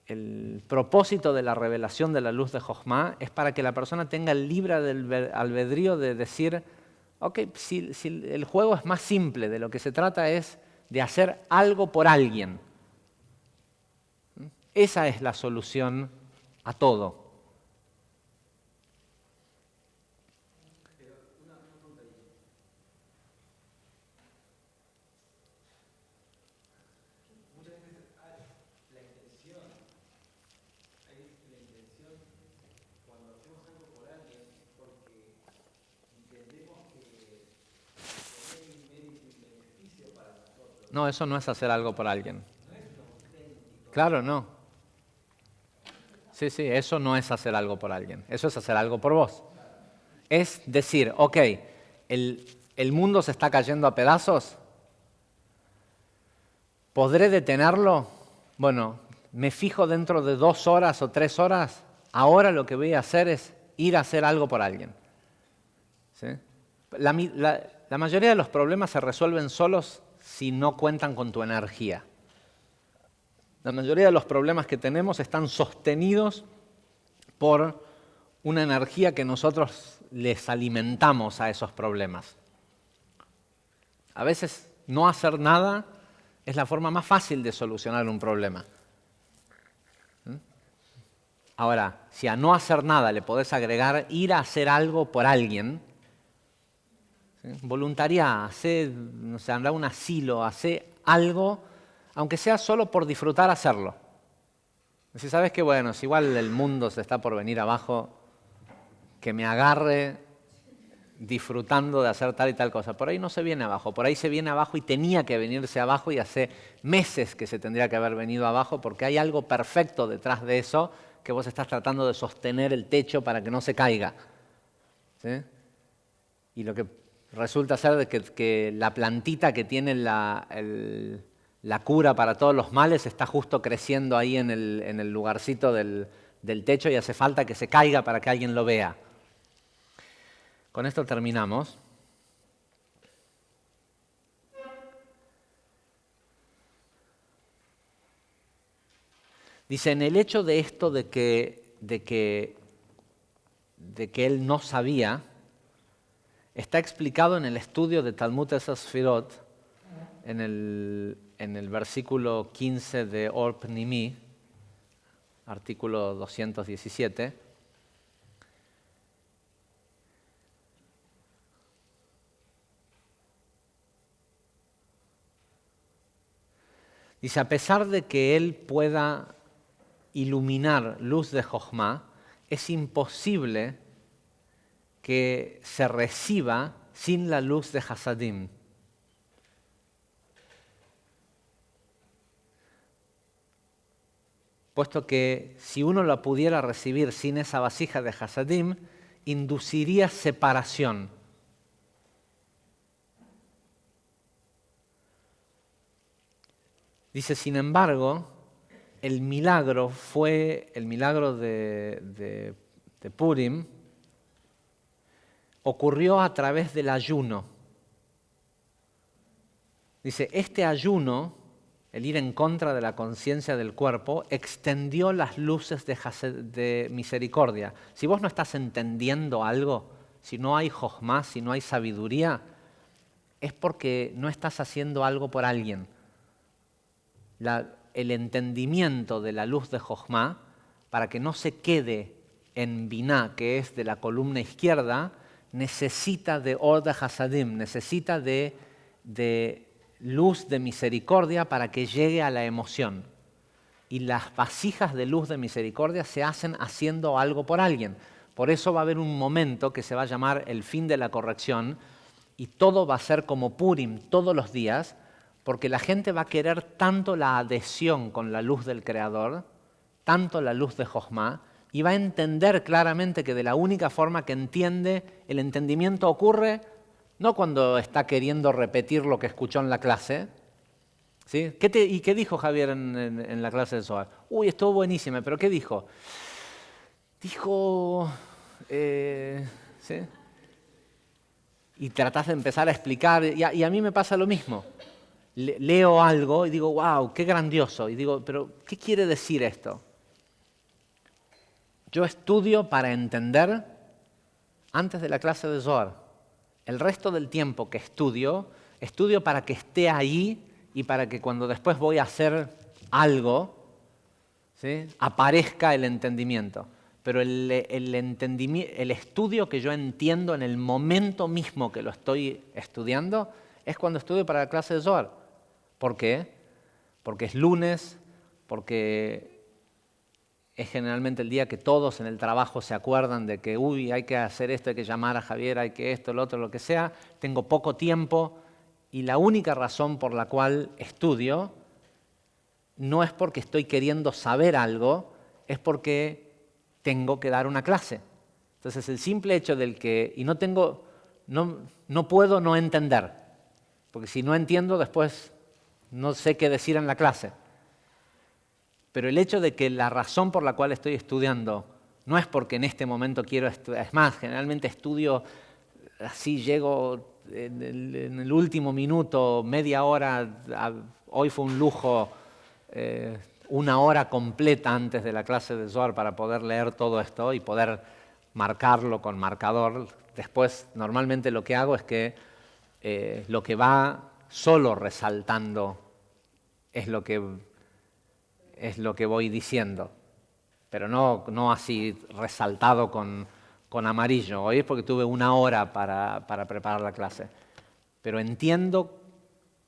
El propósito de la revelación de la luz de Jochma es para que la persona tenga el libre albedrío de decir, ok, si el juego es más simple, de lo que se trata es de hacer algo por alguien. Esa es la solución a todo. No, eso no es hacer algo por alguien. Claro, no. Sí, sí, eso no es hacer algo por alguien. Eso es hacer algo por vos. Es decir, ok, el mundo se está cayendo a pedazos. ¿Podré detenerlo? Bueno, me fijo dentro de 2 horas o 3 horas. Ahora lo que voy a hacer es ir a hacer algo por alguien. ¿Sí? La mayoría de los problemas se resuelven solos si no cuentan con tu energía. La mayoría de los problemas que tenemos están sostenidos por una energía que nosotros les alimentamos a esos problemas. A veces no hacer nada es la forma más fácil de solucionar un problema. Ahora, si a no hacer nada le podés agregar ir a hacer algo por alguien, ¿sí? Voluntariá, no sé, andá a un asilo, hacé algo, aunque sea solo por disfrutar hacerlo. Si sabes que, bueno, si igual el mundo se está por venir abajo, que me agarre disfrutando de hacer tal y tal cosa. Por ahí no se viene abajo, por ahí se viene abajo y tenía que venirse abajo y hace meses que se tendría que haber venido abajo porque hay algo perfecto detrás de eso que vos estás tratando de sostener el techo para que no se caiga. ¿Sí? Y lo que resulta ser de que la plantita que tiene la cura para todos los males está justo creciendo ahí en el lugarcito del techo y hace falta que se caiga para que alguien lo vea. Con esto terminamos. Dice, en el hecho de esto de que él no sabía, está explicado en el estudio de Talmud Sefirot, en el versículo 15 de Or Pnimi, artículo 217. Dice, a pesar de que él pueda iluminar luz de Jochma, es imposible que se reciba sin la luz de Hasadim. Puesto que si uno la pudiera recibir sin esa vasija de Hasadim, induciría separación. Dice, sin embargo, el milagro de Purim, ocurrió a través del ayuno. Dice, este ayuno, el ir en contra de la conciencia del cuerpo, extendió las luces de misericordia. Si vos no estás entendiendo algo, si no hay jochma, si no hay sabiduría, es porque no estás haciendo algo por alguien. El entendimiento de la luz de jochma, para que no se quede en biná, que es de la columna izquierda, necesita de or de hasadim, necesita de luz de misericordia para que llegue a la emoción. Y las vasijas de luz de misericordia se hacen haciendo algo por alguien. Por eso va a haber un momento que se va a llamar el fin de la corrección y todo va a ser como Purim todos los días, porque la gente va a querer tanto la adhesión con la luz del Creador, tanto la luz de Jochma, y va a entender claramente que de la única forma que entiende, el entendimiento ocurre no cuando está queriendo repetir lo que escuchó en la clase. ¿Sí? ¿Y qué dijo Javier en la clase de Zohar? Uy, estuvo buenísima, pero ¿qué dijo? Dijo... ¿sí? Y tratás de empezar a explicar, y a mí me pasa lo mismo. Leo algo y digo, wow, qué grandioso. Y digo, pero ¿qué quiere decir esto? Yo estudio para entender antes de la clase de Zohar. El resto del tiempo que estudio para que esté ahí y para que cuando después voy a hacer algo, ¿sí?, aparezca el entendimiento. Pero el estudio que yo entiendo en el momento mismo que lo estoy estudiando es cuando estudio para la clase de Zohar. ¿Por qué? Porque es lunes, porque es generalmente el día que todos en el trabajo se acuerdan de que, uy, hay que hacer esto, hay que llamar a Javier, hay que esto, lo otro, lo que sea. Tengo poco tiempo y la única razón por la cual estudio no es porque estoy queriendo saber algo, es porque tengo que dar una clase. Entonces el simple hecho del que, y no puedo no entender, porque si no entiendo después no sé qué decir en la clase. Pero el hecho de que la razón por la cual estoy estudiando no es porque en este momento quiero estudiar, es más, generalmente estudio así, llego en el último minuto, media hora, hoy fue un lujo, una hora completa antes de la clase de Zohar para poder leer todo esto y poder marcarlo con marcador. Después, normalmente lo que hago es que lo que va solo resaltando es lo que voy diciendo, pero no así resaltado con amarillo. Hoy es porque tuve una hora para preparar la clase. Pero entiendo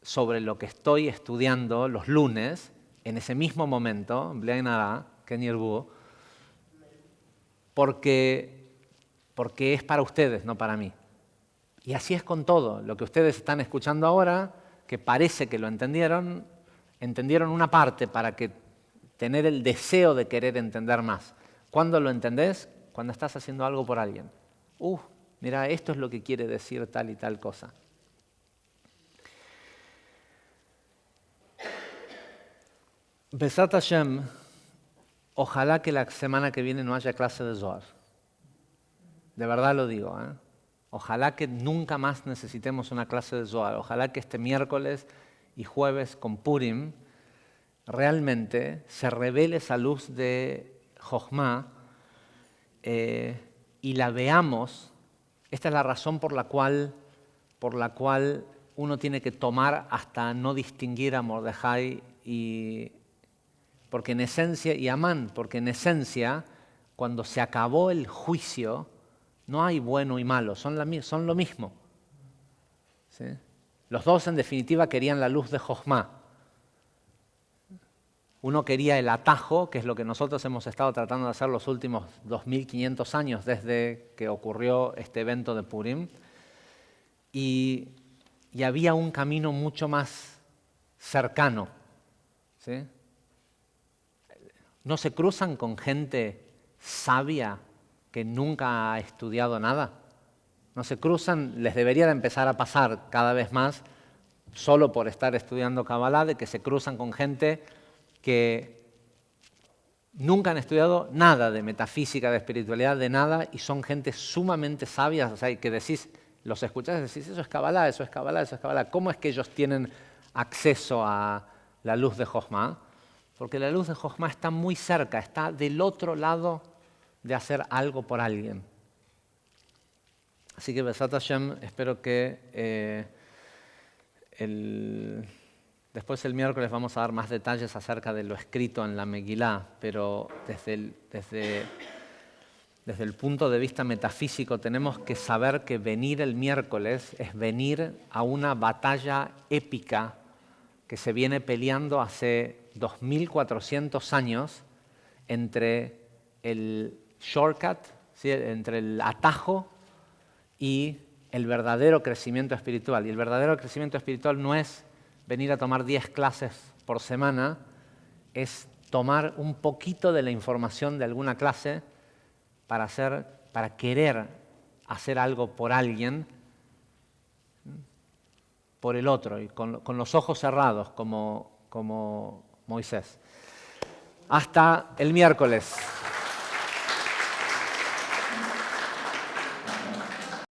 sobre lo que estoy estudiando los lunes, en ese mismo momento, porque es para ustedes, no para mí. Y así es con todo. Lo que ustedes están escuchando ahora, que parece que lo entendieron una parte para que tener el deseo de querer entender más. ¿Cuándo lo entendés? Cuando estás haciendo algo por alguien. Mira, esto es lo que quiere decir tal y tal cosa. Besat Hashem, ojalá que la semana que viene no haya clase de Zohar. De verdad lo digo, ¿eh? Ojalá que nunca más necesitemos una clase de Zohar. Ojalá que este miércoles y jueves con Purim realmente se revele esa luz de Jochma y la veamos. Esta es la razón por la cual uno tiene que tomar hasta no distinguir a Mordejai porque en esencia, y Amán, porque en esencia, cuando se acabó el juicio, no hay bueno y malo, son lo mismo. ¿Sí? Los dos, en definitiva, querían la luz de Jochma. Uno quería el atajo, que es lo que nosotros hemos estado tratando de hacer los últimos 2500 años desde que ocurrió este evento de Purim, y había un camino mucho más cercano. ¿Sí? No se cruzan con gente sabia que nunca ha estudiado nada. No se cruzan, les debería de empezar a pasar cada vez más, solo por estar estudiando Kabbalah, de que se cruzan con gente que nunca han estudiado nada de metafísica, de espiritualidad, de nada, y son gente sumamente sabia, o sea, que decís, los escuchás y decís, eso es Kabbalah, eso es Kabbalah, eso es Kabbalah. ¿Cómo es que ellos tienen acceso a la luz de Jochma? Porque la luz de Jochma está muy cerca, está del otro lado de hacer algo por alguien. Así que, Besat Hashem, espero que después el miércoles vamos a dar más detalles acerca de lo escrito en la Megilá, pero desde el punto de vista metafísico tenemos que saber que venir el miércoles es venir a una batalla épica que se viene peleando hace 2400 años entre el shortcut, ¿sí? Entre el atajo y el verdadero crecimiento espiritual. Y el verdadero crecimiento espiritual no es venir a tomar 10 clases por semana, es tomar un poquito de la información de alguna clase para querer hacer algo por alguien, por el otro, y con los ojos cerrados, como Moisés. Hasta el miércoles.